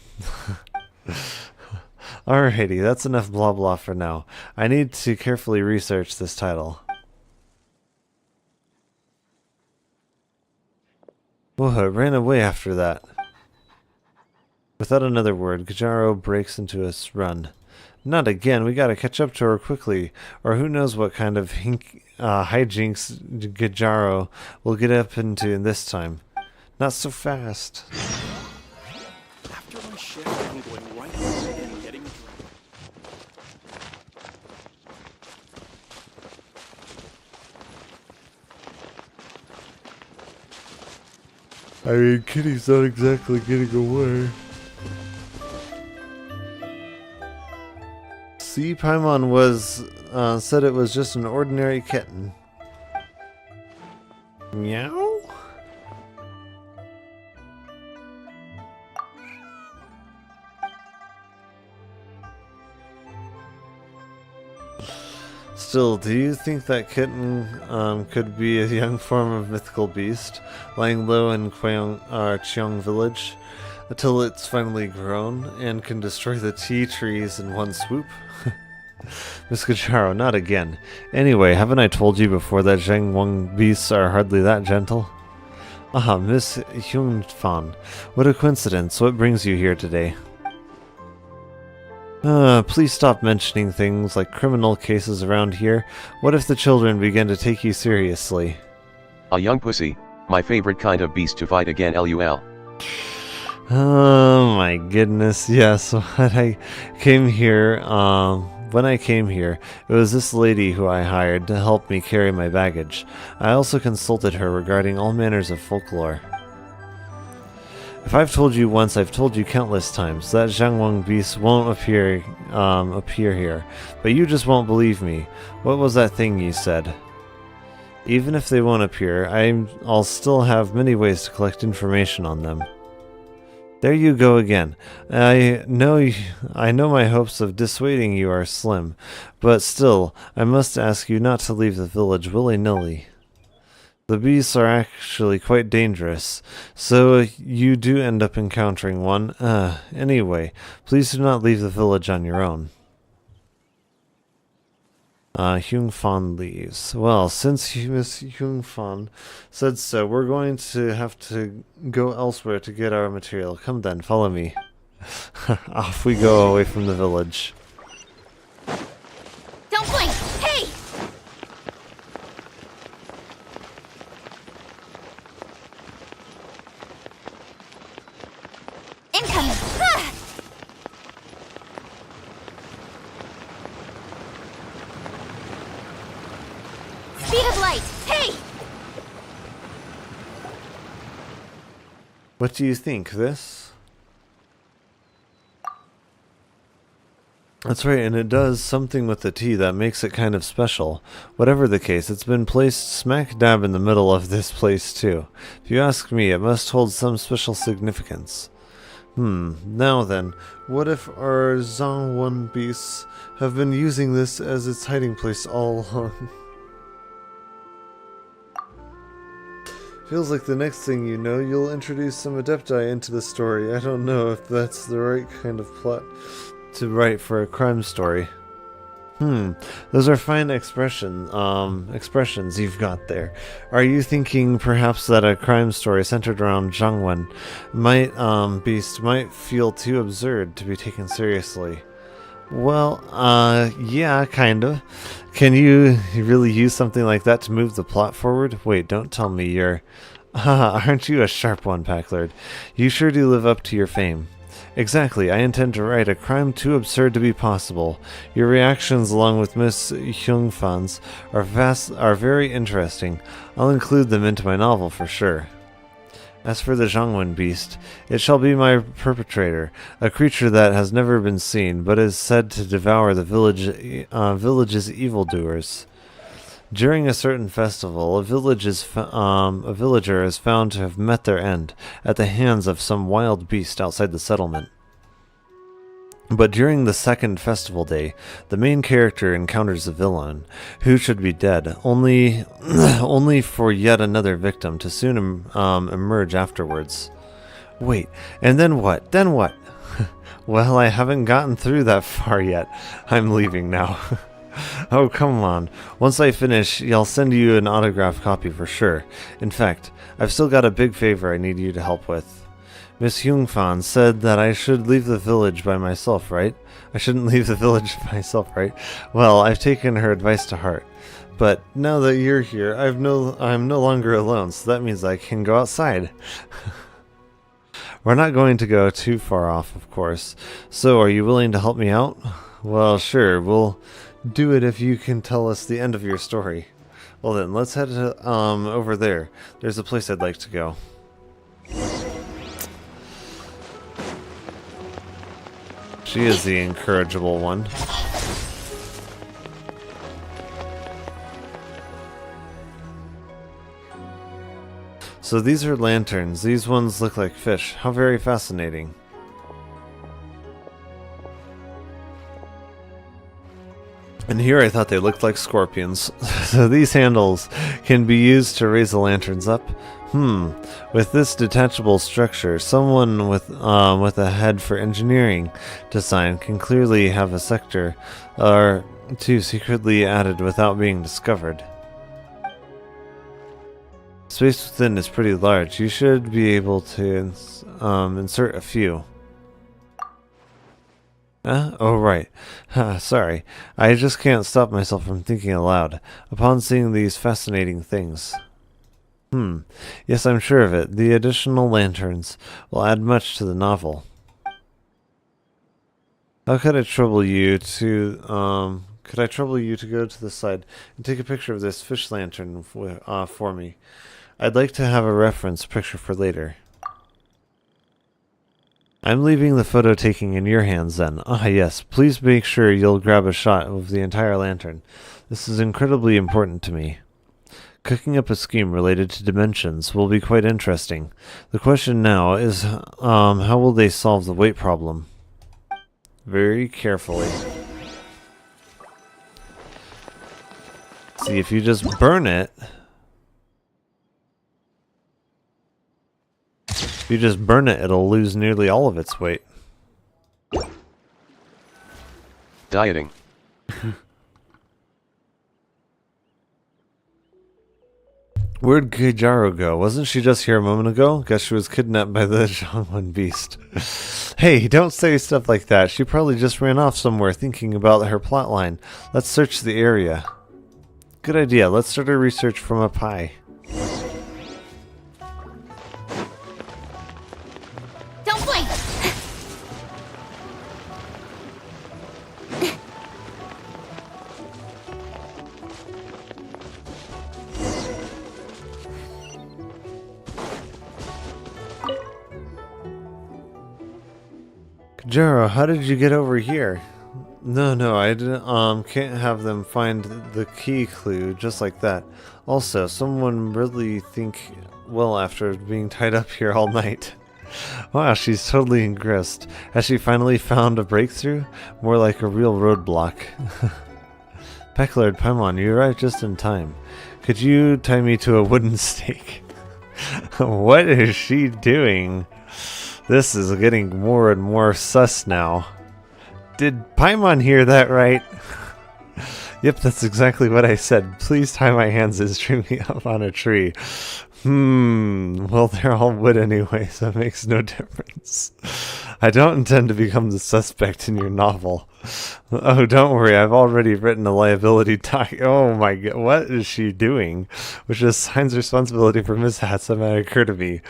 Alrighty, that's enough blah blah for now. I need to carefully research this title. Whoa, it ran away after that. Without another word, Gajaro breaks into a run. Not again, we gotta catch up to her quickly, or who knows what kind of hijinks Gajaro will get up into in this time. Not so fast. After my shift, I'm going right home and getting I mean, Kitty's not exactly getting away. See, Paimon was, said it was just an ordinary kitten. Meow? Still, do you think that kitten could be a young form of mythical beast, lying low in Cheong village, until it's finally grown and can destroy the tea trees in one swoop? Miss Gacharo, not again. Anyway, haven't I told you before that Zhang beasts are hardly that gentle? Ah, Miss Hyun-fan, what a coincidence. What brings you here today? Please stop mentioning things like criminal cases around here. What if the children begin to take you seriously? A young pussy, my favorite kind of beast to fight again, lol. Oh my goodness, yes, when I came here, it was this lady who I hired to help me carry my baggage. I also consulted her regarding all manners of folklore. If I've told you once, I've told you countless times. That Zhangwang beast won't appear here. But you just won't believe me. What was that thing you said? Even if they won't appear, I'll still have many ways to collect information on them. There you go again. I know my hopes of dissuading you are slim, but still, I must ask you not to leave the village willy-nilly. The beasts are actually quite dangerous, so you do end up encountering one. Anyway, please do not leave the village on your own. Hyung-fan leaves. Well, since Miss Hyung-fan said so, we're going to have to go elsewhere to get our material. Come then, follow me. Off we go away from the village. Don't blink! Hey! Incoming! Ah! Speed of light! Hey! What do you think, this? That's right, and it does something with the tea that makes it kind of special. Whatever the case, it's been placed smack dab in the middle of this place, too. If you ask me, it must hold some special significance. Now then, what if our Zhangwan beasts have been using this as its hiding place all along? Feels like the next thing you know, you'll introduce some Adepti into the story. I don't know if that's the right kind of plot to write for a crime story. Those are fine expressions you've got there. Are you thinking perhaps that a crime story centered around Zhangwen beast might feel too absurd to be taken seriously? Well, yeah, kind of. Can you really use something like that to move the plot forward? Wait, don't tell me you're... aren't you a sharp one, Packlord? You sure do live up to your fame. Exactly, I intend to write a crime too absurd to be possible. Your reactions, along with Miss Hyung-fan's, are very interesting. I'll include them into my novel for sure. As for the Zhangwen beast, it shall be my perpetrator, a creature that has never been seen, but is said to devour the village's evildoers. During a certain festival, a villager is found to have met their end at the hands of some wild beast outside the settlement. But during the second festival day, the main character encounters a villain, who should be dead, only for yet another victim to soon emerge afterwards. Wait, and then what? Then what? Well, I haven't gotten through that far yet. I'm leaving now. Oh, come on. Once I finish, I'll send you an autographed copy for sure. In fact, I've still got a big favor I need you to help with. Miss Hyung-fan said that I should leave the village by myself, right? I shouldn't leave the village by myself, right? Well, I've taken her advice to heart. But now that you're here, I'm no longer alone, so that means I can go outside. We're not going to go too far off, of course. So, are you willing to help me out? Well, sure, we'll do it if you can tell us the end of your story. Well then, let's head over there. There's a place I'd like to go. She is the incorrigible one. So these are lanterns. These ones look like fish. How very fascinating. And here I thought they looked like scorpions. So these handles can be used to raise the lanterns up. With this detachable structure, someone with a head for engineering design can clearly have a sector or two secretly added without being discovered. Space within is pretty large. You should be able to insert a few. Oh right. Sorry. I just can't stop myself from thinking aloud upon seeing these fascinating things. Yes, I'm sure of it. The additional lanterns will add much to the novel. How could I trouble you to go to the side and take a picture of this fish lantern for me? I'd like to have a reference picture for later. I'm leaving the photo taking in your hands then. Ah yes, please make sure you'll grab a shot of the entire lantern. This is incredibly important to me. Cooking up a scheme related to dimensions will be quite interesting. The question now is, how will they solve the weight problem? Very carefully. See, if you just burn it... If you just burn it, it'll lose nearly all of its weight. Dieting. Where'd Kijaro go? Wasn't she just here a moment ago? Guess she was kidnapped by the Zhangwan beast. Hey, don't say stuff like that. She probably just ran off somewhere thinking about her plotline. Let's search the area. Good idea. Let's start our research from up high. Don't blink! Kijaro, how did you get over here? No, I didn't, can't have them find the key clue just like that. Also, someone really think well after being tied up here all night. Wow, she's totally engrossed. Has she finally found a breakthrough? More like a real roadblock. Pecklord Paimon, you arrived just in time. Could you tie me to a wooden stake? What is she doing? This is getting more and more sus now. Did Paimon hear that right? Yep, that's exactly what I said. Please tie my hands and string me up on a tree. Well, they're all wood anyway, so it makes no difference. I don't intend to become the suspect in your novel. Oh, don't worry, I've already written a liability doc. Oh my god, what is she doing? Which assigns responsibility for mishaps that might occur to me.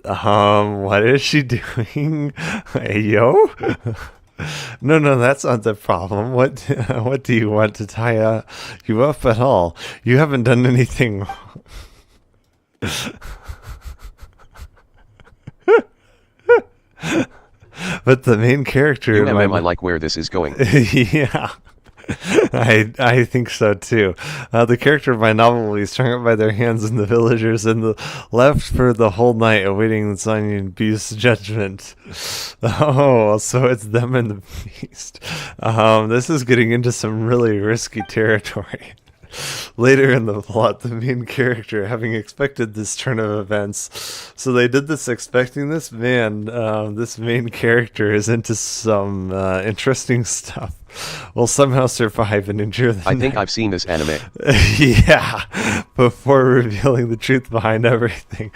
What is she doing? Hey, yo? No, that's not the problem. What do you want to tie you up at all? You haven't done anything wrong. But the main character... I like where this is going. Yeah. I think so too. The character of my novel will be strung up by their hands and the villagers left for the whole night awaiting the Sanyan Beast's judgment. Oh, so it's them and the beast. This is getting into some really risky territory. Later in the plot, the main character, having expected this turn of events, so they did this expecting this, man, this main character is into some interesting stuff. Will somehow survive and endure the I think I've seen this anime. Yeah, before revealing the truth behind everything.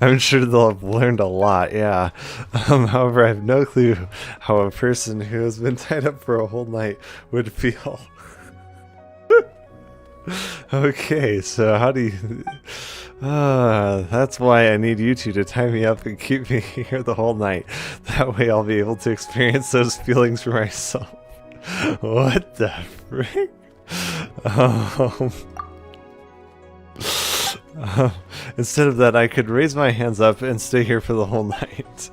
I'm sure they'll have learned a lot, yeah. However, I have no clue how a person who has been tied up for a whole night would feel. Okay, so how do you... that's why I need you two to tie me up and keep me here the whole night. That way I'll be able to experience those feelings for myself. What the frick? Instead of that, I could raise my hands up and stay here for the whole night.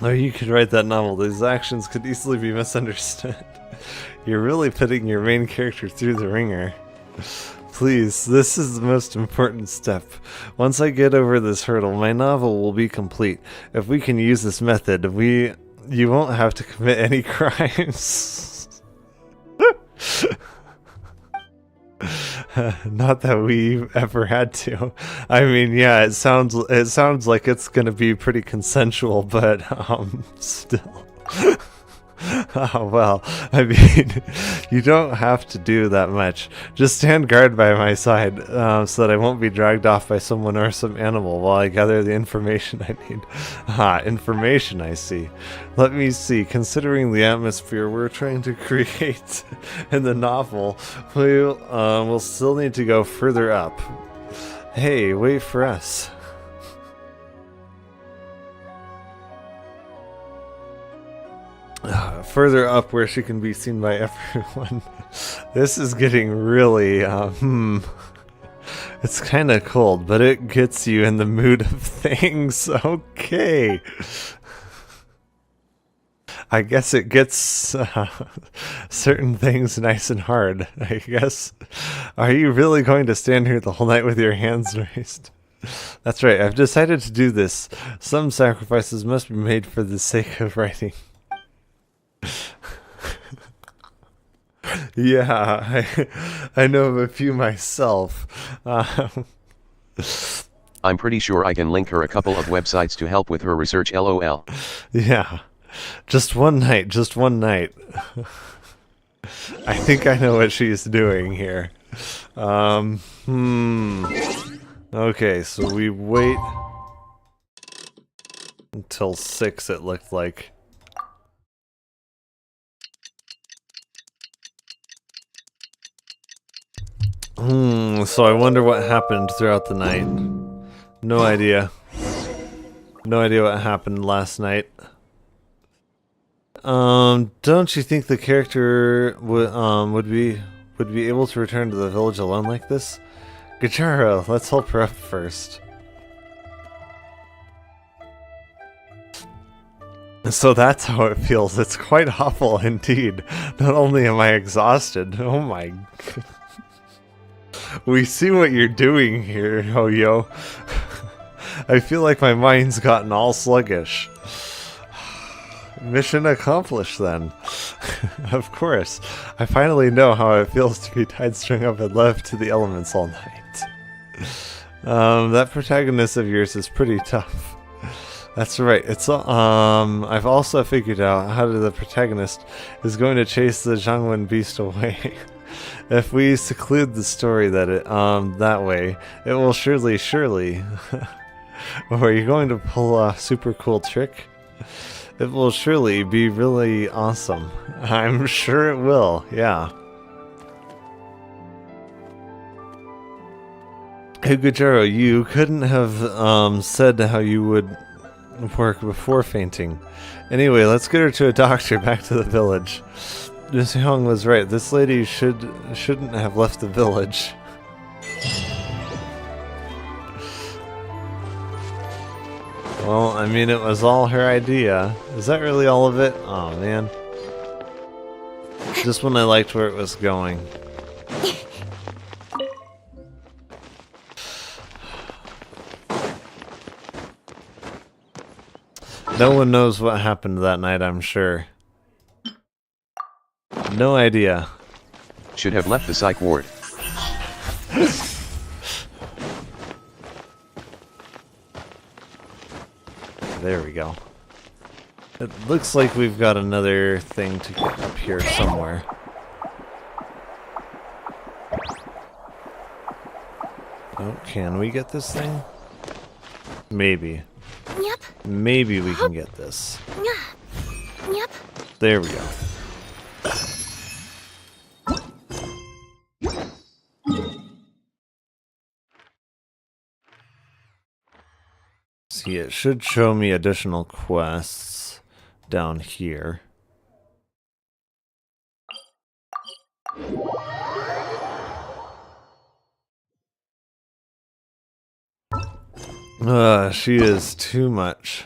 Or you could write that novel. These actions could easily be misunderstood. You're really putting your main character through the ringer. Please, this is the most important step. Once I get over this hurdle, my novel will be complete. If we can use this method, you won't have to commit any crimes. Not that we ever had to. I mean, yeah, it sounds like it's gonna be pretty consensual, but still. Oh, well, I mean, you don't have to do that much. Just stand guard by my side so that I won't be dragged off by someone or some animal while I gather the information I need. Information, I see. Let me see. Considering the atmosphere we're trying to create in the novel, we'll still need to go further up. Hey, wait for us. Further up where she can be seen by everyone. This is getting really, It's kind of cold, but it gets you in the mood of things. Okay. I guess it gets certain things nice and hard, I guess. Are you really going to stand here the whole night with your hands raised? That's right, I've decided to do this. Some sacrifices must be made for the sake of writing. Yeah, I know of a few myself. I'm pretty sure I can link her a couple of websites to help with her research, LOL. Yeah, just one night. I think I know what she's doing here. Okay, so we wait until 6, it looked like. So I wonder what happened throughout the night. No idea. No idea what happened last night. Don't you think the character would be able to return to the village alone like this? Gajaro, let's help her up first. So that's how it feels. It's quite awful indeed. Not only am I exhausted, oh my god. We see what you're doing here, Hoyo. I feel like my mind's gotten all sluggish. Mission accomplished then. Of course. I finally know how it feels to be tied strung up and left to the elements all night. That protagonist of yours is pretty tough. That's right. It's I've also figured out how the protagonist is going to chase the Zhangwen beast away. If we seclude the story that way, it will surely. Or are you going to pull a super cool trick? It will surely be really awesome. I'm sure it will, yeah. Hey Gujaro, you couldn't have said how you would work before fainting. Anyway, let's get her to a doctor back to the village. Miss Hyung was right. This lady shouldn't have left the village. Well, I mean, it was all her idea. Is that really all of it? Oh, man. Just when I liked where it was going. No one knows what happened that night, I'm sure. No idea. Should have left the psych ward. There we go. It looks like we've got another thing to get up here somewhere. Oh, can we get this thing? Maybe. Yep. Maybe we can get this. Yep. There we go. See, it should show me additional quests down here. She is too much.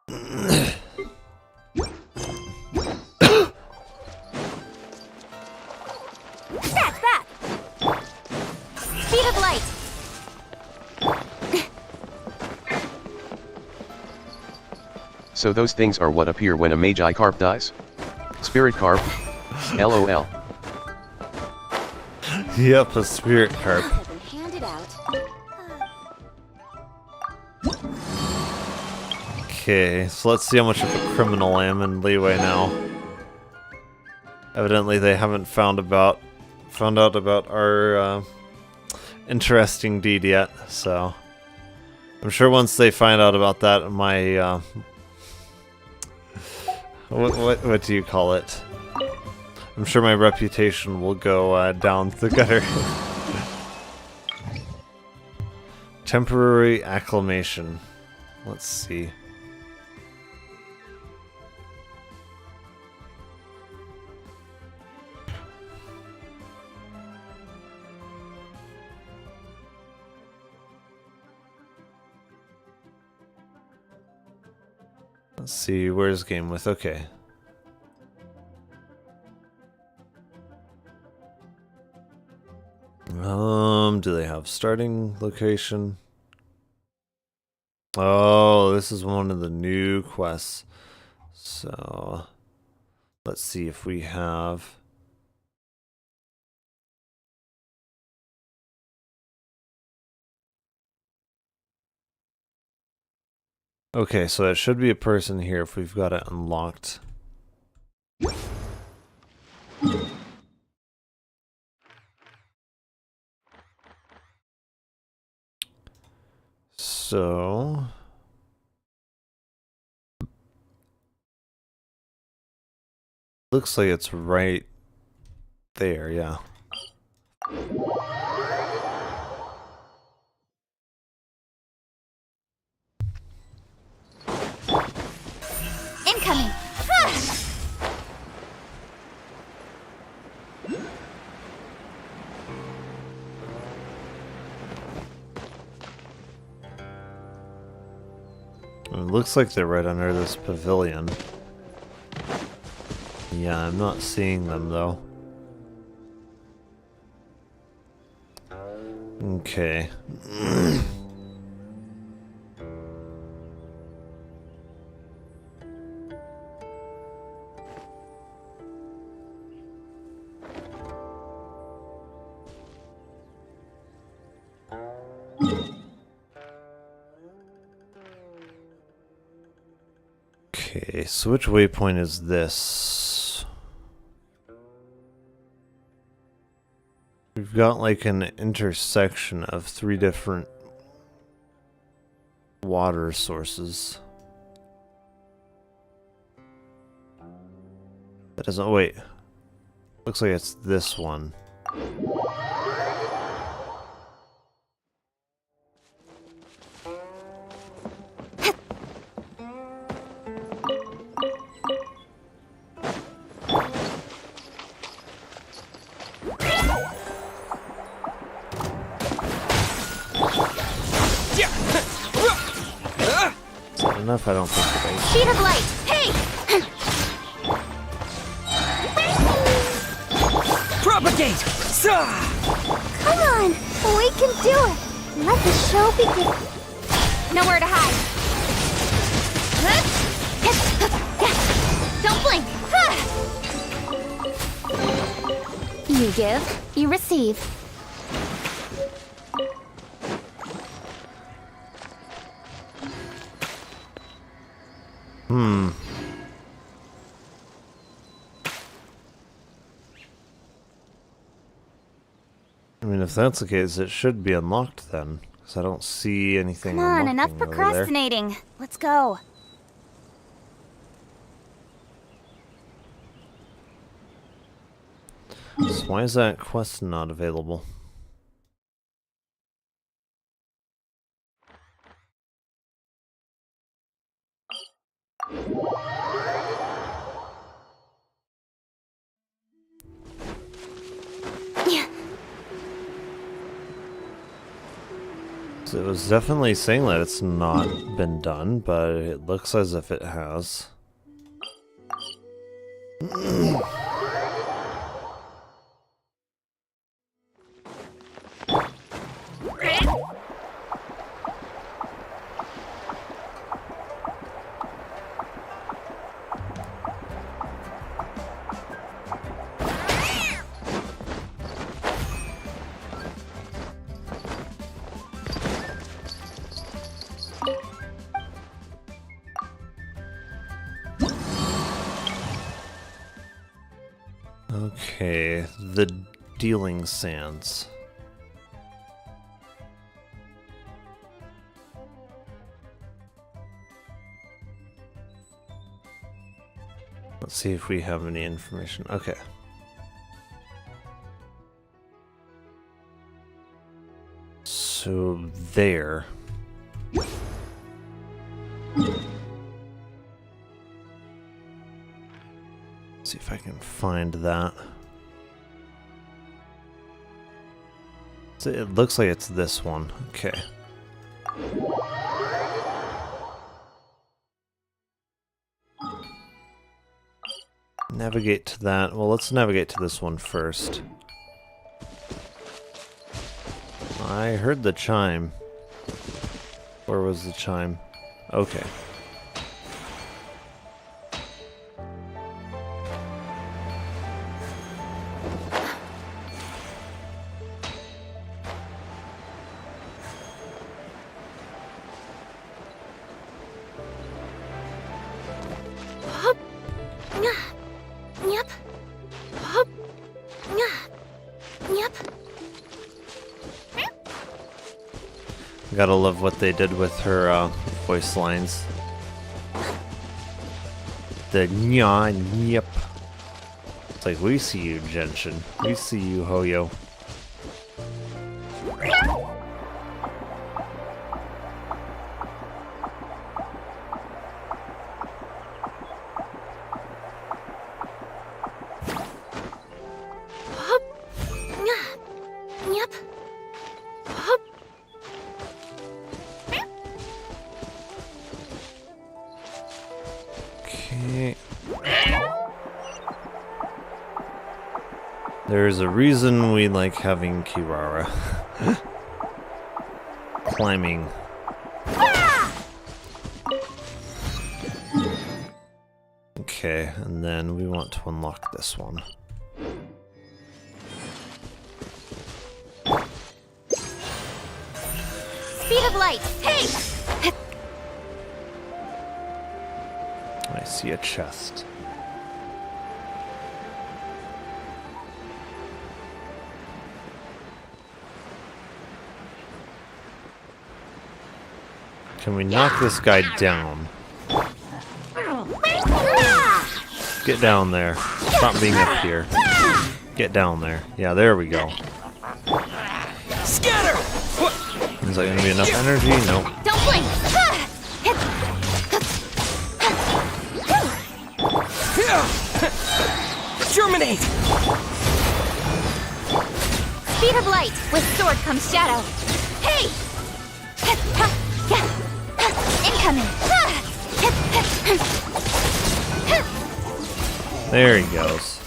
Back, back! Speed of light! So those things are what appear when a Magi Carp dies? Spirit Carp? LOL. Yep, a spirit carp. Hand it out. Okay, so let's see how much of a criminal I am in leeway now. Evidently they haven't found out about our interesting deed yet, so I'm sure once they find out about that, my what do you call it? I'm sure my reputation will go down the gutter. Temporary acclamation. Let's see. Let's see, where's game with? Okay. Do they have starting location? Oh, this is one of the new quests. So, let's see if we have... Okay, so it should be a person here if we've got it unlocked. So... looks like it's right there, yeah. Incoming! It looks like they're right under this pavilion. Yeah, I'm not seeing them though. Okay. Okay, so which waypoint is this? We've got like an intersection of 3 different water sources. That doesn't, wait. Looks like it's this one. Enough, I don't think today. Speed of light! Hey! Propagate! Come on! We can do it! Let the show begin! Nowhere to hide! Don't blink! You give, you receive. I mean, if that's the case, it should be unlocked then, because I don't see anything. Come on, enough unlocking over procrastinating. Let's go. there. So why is that quest not available? So it was definitely saying that it's not been done, but it looks as if it has. Okay, the dealing sands. Let's see if we have any information. Okay. So there. See if I can find that. So it looks like it's this one. Okay. Navigate to that. Well, let's navigate to this one first. I heard the chime. Where was the chime? Okay. Yep. Hop. Yep. Gotta love what they did with her voice lines. The nya yep. It's like, we see you, Genshin. We see you, Hoyo. Yep. Hop. Okay. There's a reason we like having Kirara. Climbing. Okay, and then we want to unlock this one. Speed of light. Hey! I see a chest. Can we knock this guy down? Get down there. Stop being up here. Get down there. Yeah, there we go. Scatter! Is that gonna be enough energy? Nope. Don't blink! Germinate! Speed of light. With sword comes shadow. Hey! Incoming! There he goes.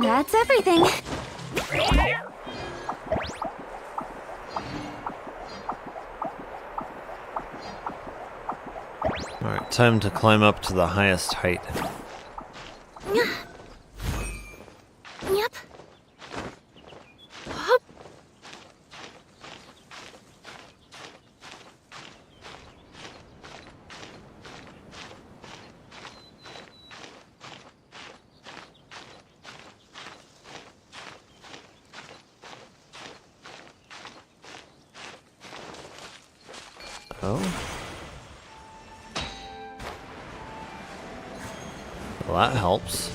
That's everything. Alright, time to climb up to the highest height. Yep. Hop. Oh? Well, that helps.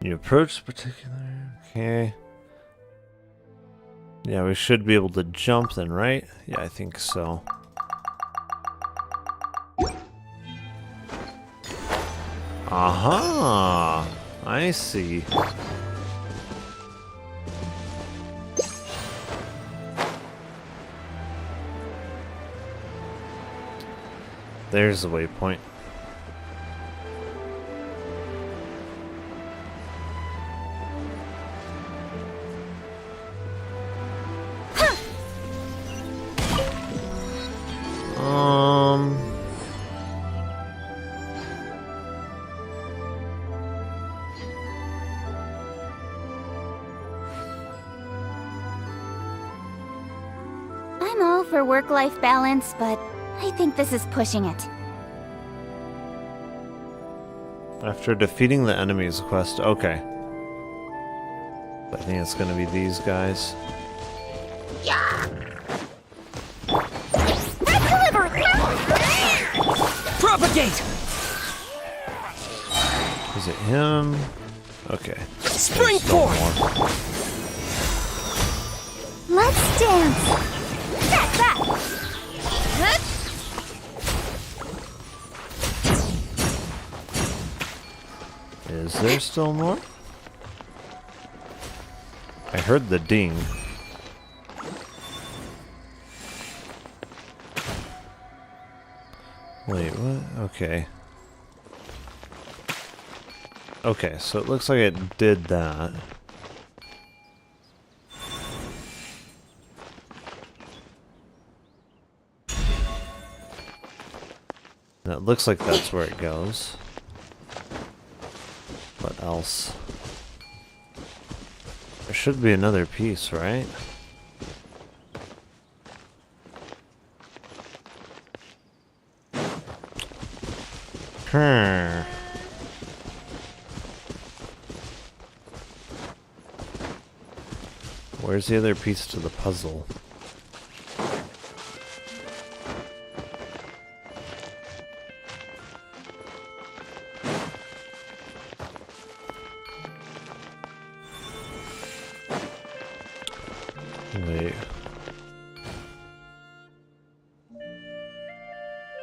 You approach particular... Okay. Yeah, we should be able to jump then, right? Yeah, I think so. Aha! I see. There's the waypoint. I'm all for work-life balance, but I think this is pushing it. After defeating the enemy's quest, okay. I think it's gonna be these guys. Propagate! Is it him? Okay. Spring There's no forth! more. Let's dance! That! Is there still more? I heard the ding. Wait, what? Okay. Okay, so it looks like it did that. And it looks like that's where it goes. What else? There should be another piece, right? Where's the other piece to the puzzle? Wait.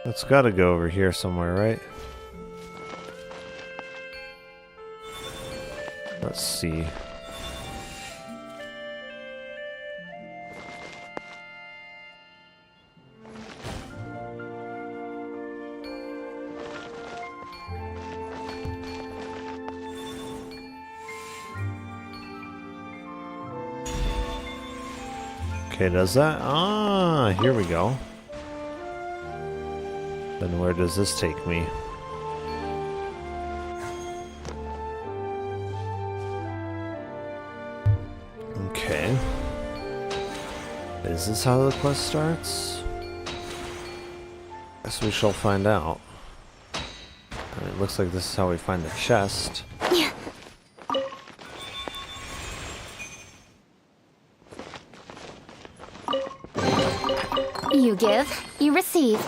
It's gotta go over here somewhere, right? Let's see. Okay, does that? Ah, here we go. Then where does this take me? Okay. Is this how the quest starts? Guess we shall find out. And it looks like this is how we find the chest. Yeah. You give, you receive.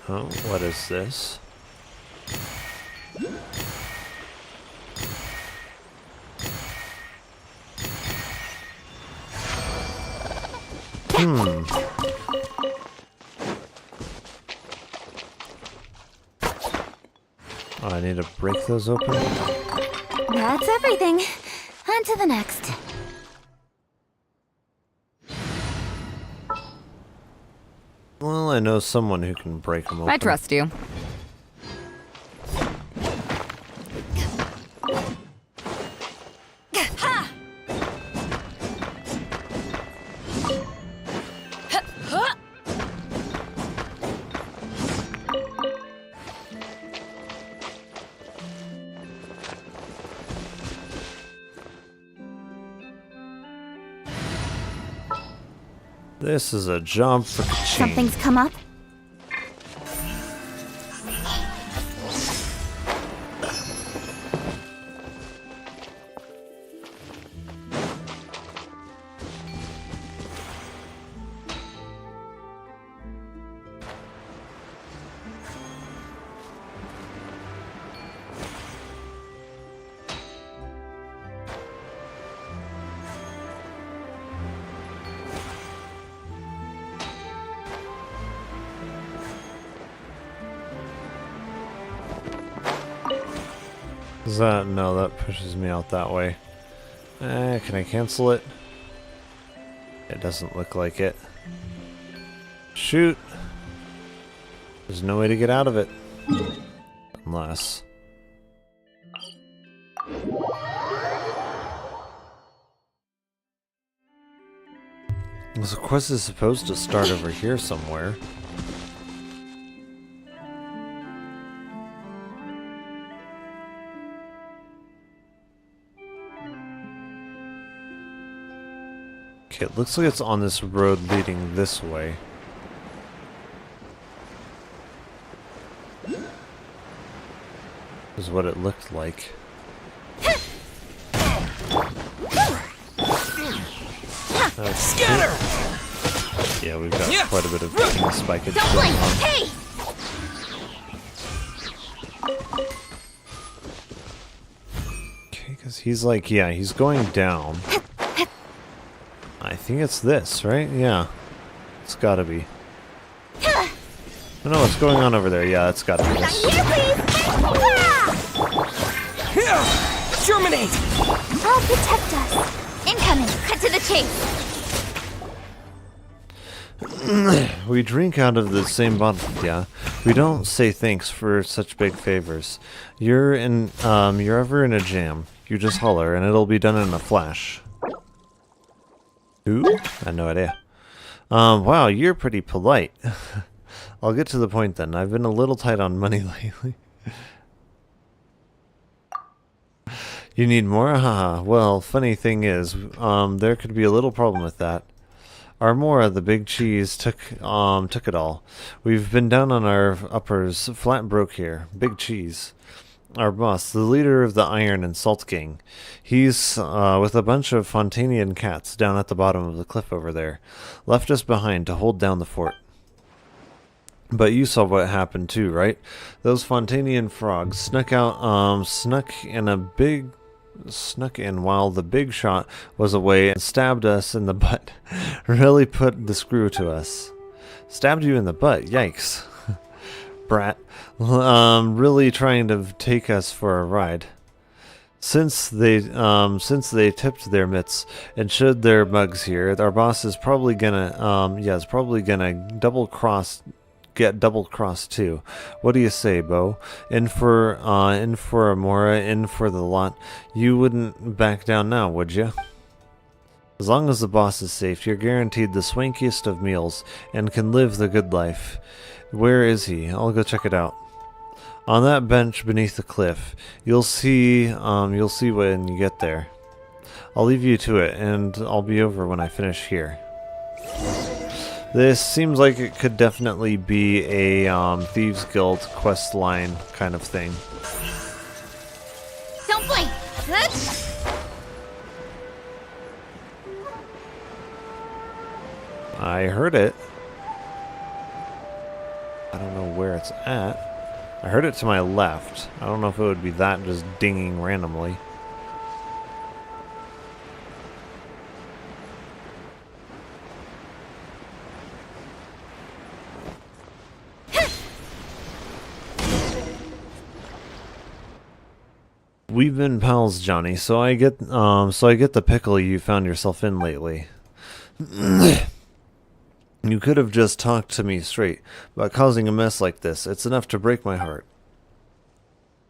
Oh, what is this? Oh, I need to break those open? That's everything. On to the next. Well, I know someone who can break them open. I trust you. This is a jump for ka-ching. Something's come up? Is that... No, that pushes me out that way. Can I cancel it? It doesn't look like it. Shoot! There's no way to get out of it. Unless... This quest is supposed to start over here somewhere. Okay, it looks like it's on this road leading this way. Is what it looked like. Scatter! Yeah, we've got quite a bit of spikage Don't going blink! on. Hey! Okay, because he's like, yeah, he's going down. I think it's this, right? Yeah. It's gotta be. Oh no, what's going on over there? Yeah, it's gotta be this. Here, please! Germinate! I'll protect us. Incoming! Cut to the chase! We drink out of the same bottle, yeah. We don't say thanks for such big favors. You're ever in a jam, you just holler and it'll be done in a flash. Who? I had no idea. Wow, you're pretty polite. I'll get to the point then. I've been a little tight on money lately. You need more? Haha. Well, funny thing is, there could be a little problem with that. Armora, the big cheese, took it all. We've been down on our uppers, flat broke here. Big cheese. Our boss, the leader of the Iron and Salt Gang. He's with a bunch of Fontanian cats down at the bottom of the cliff over there. Left us behind to hold down the fort. But you saw what happened too, right? Those Fontanian frogs snuck in while the big shot was away and stabbed us in the butt. Really put the screw to us. Stabbed you in the butt, yikes. Brat. Really trying to take us for a ride. Since they tipped their mitts and showed their mugs here, our boss is probably gonna get double crossed too. What do you say, Bo? In for Amora, in for the lot. You wouldn't back down now, would you? As long as the boss is safe, you're guaranteed the swankiest of meals and can live the good life. Where is he? I'll go check it out. On that bench beneath the cliff. You'll see when you get there. I'll leave you to it, and I'll be over when I finish here. This seems like it could definitely be a Thieves Guild quest line kind of thing. Don't blink! Good? I heard it. I don't know where it's at. I heard it to my left. I don't know if it would be that just dinging randomly. We've been pals, Johnny, so I get the pickle you found yourself in lately. You could have just talked to me straight, but causing a mess like this, it's enough to break my heart.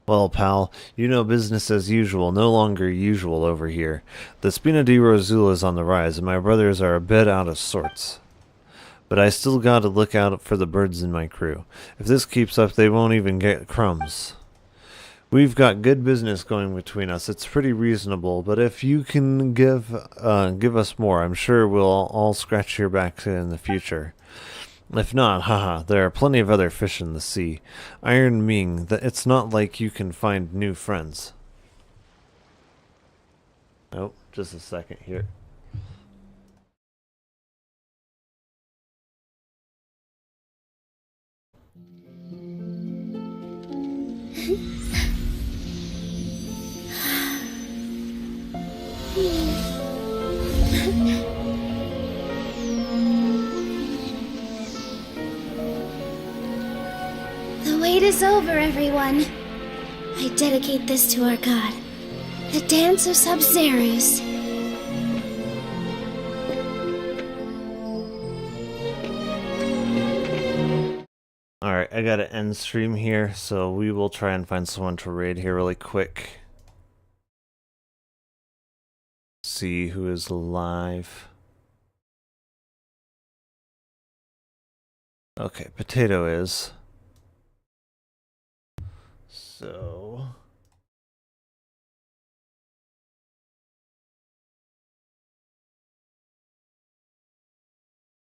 Well, pal, you know business as usual, no longer usual over here. The Spina di Rosula is on the rise, and my brothers are a bit out of sorts. But I still gotta look out for the birds in my crew. If this keeps up, they won't even get crumbs. We've got good business going between us. It's pretty reasonable, but if you can give us more, I'm sure we'll all scratch your back in the future. If not, haha, there are plenty of other fish in the sea. Iron Ming, it's not like you can find new friends. Nope, just a second here. The wait is over, everyone. I dedicate this to our god, the Dance of Sub-Zerus. Alright, I gotta end stream here, so we will try and find someone to raid here really quick. See who is live. Okay, Potato is. So...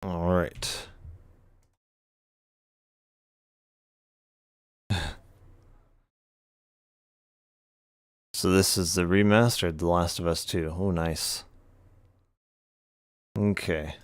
Alright. So this is the remastered The Last of Us 2. Oh, nice. Okay.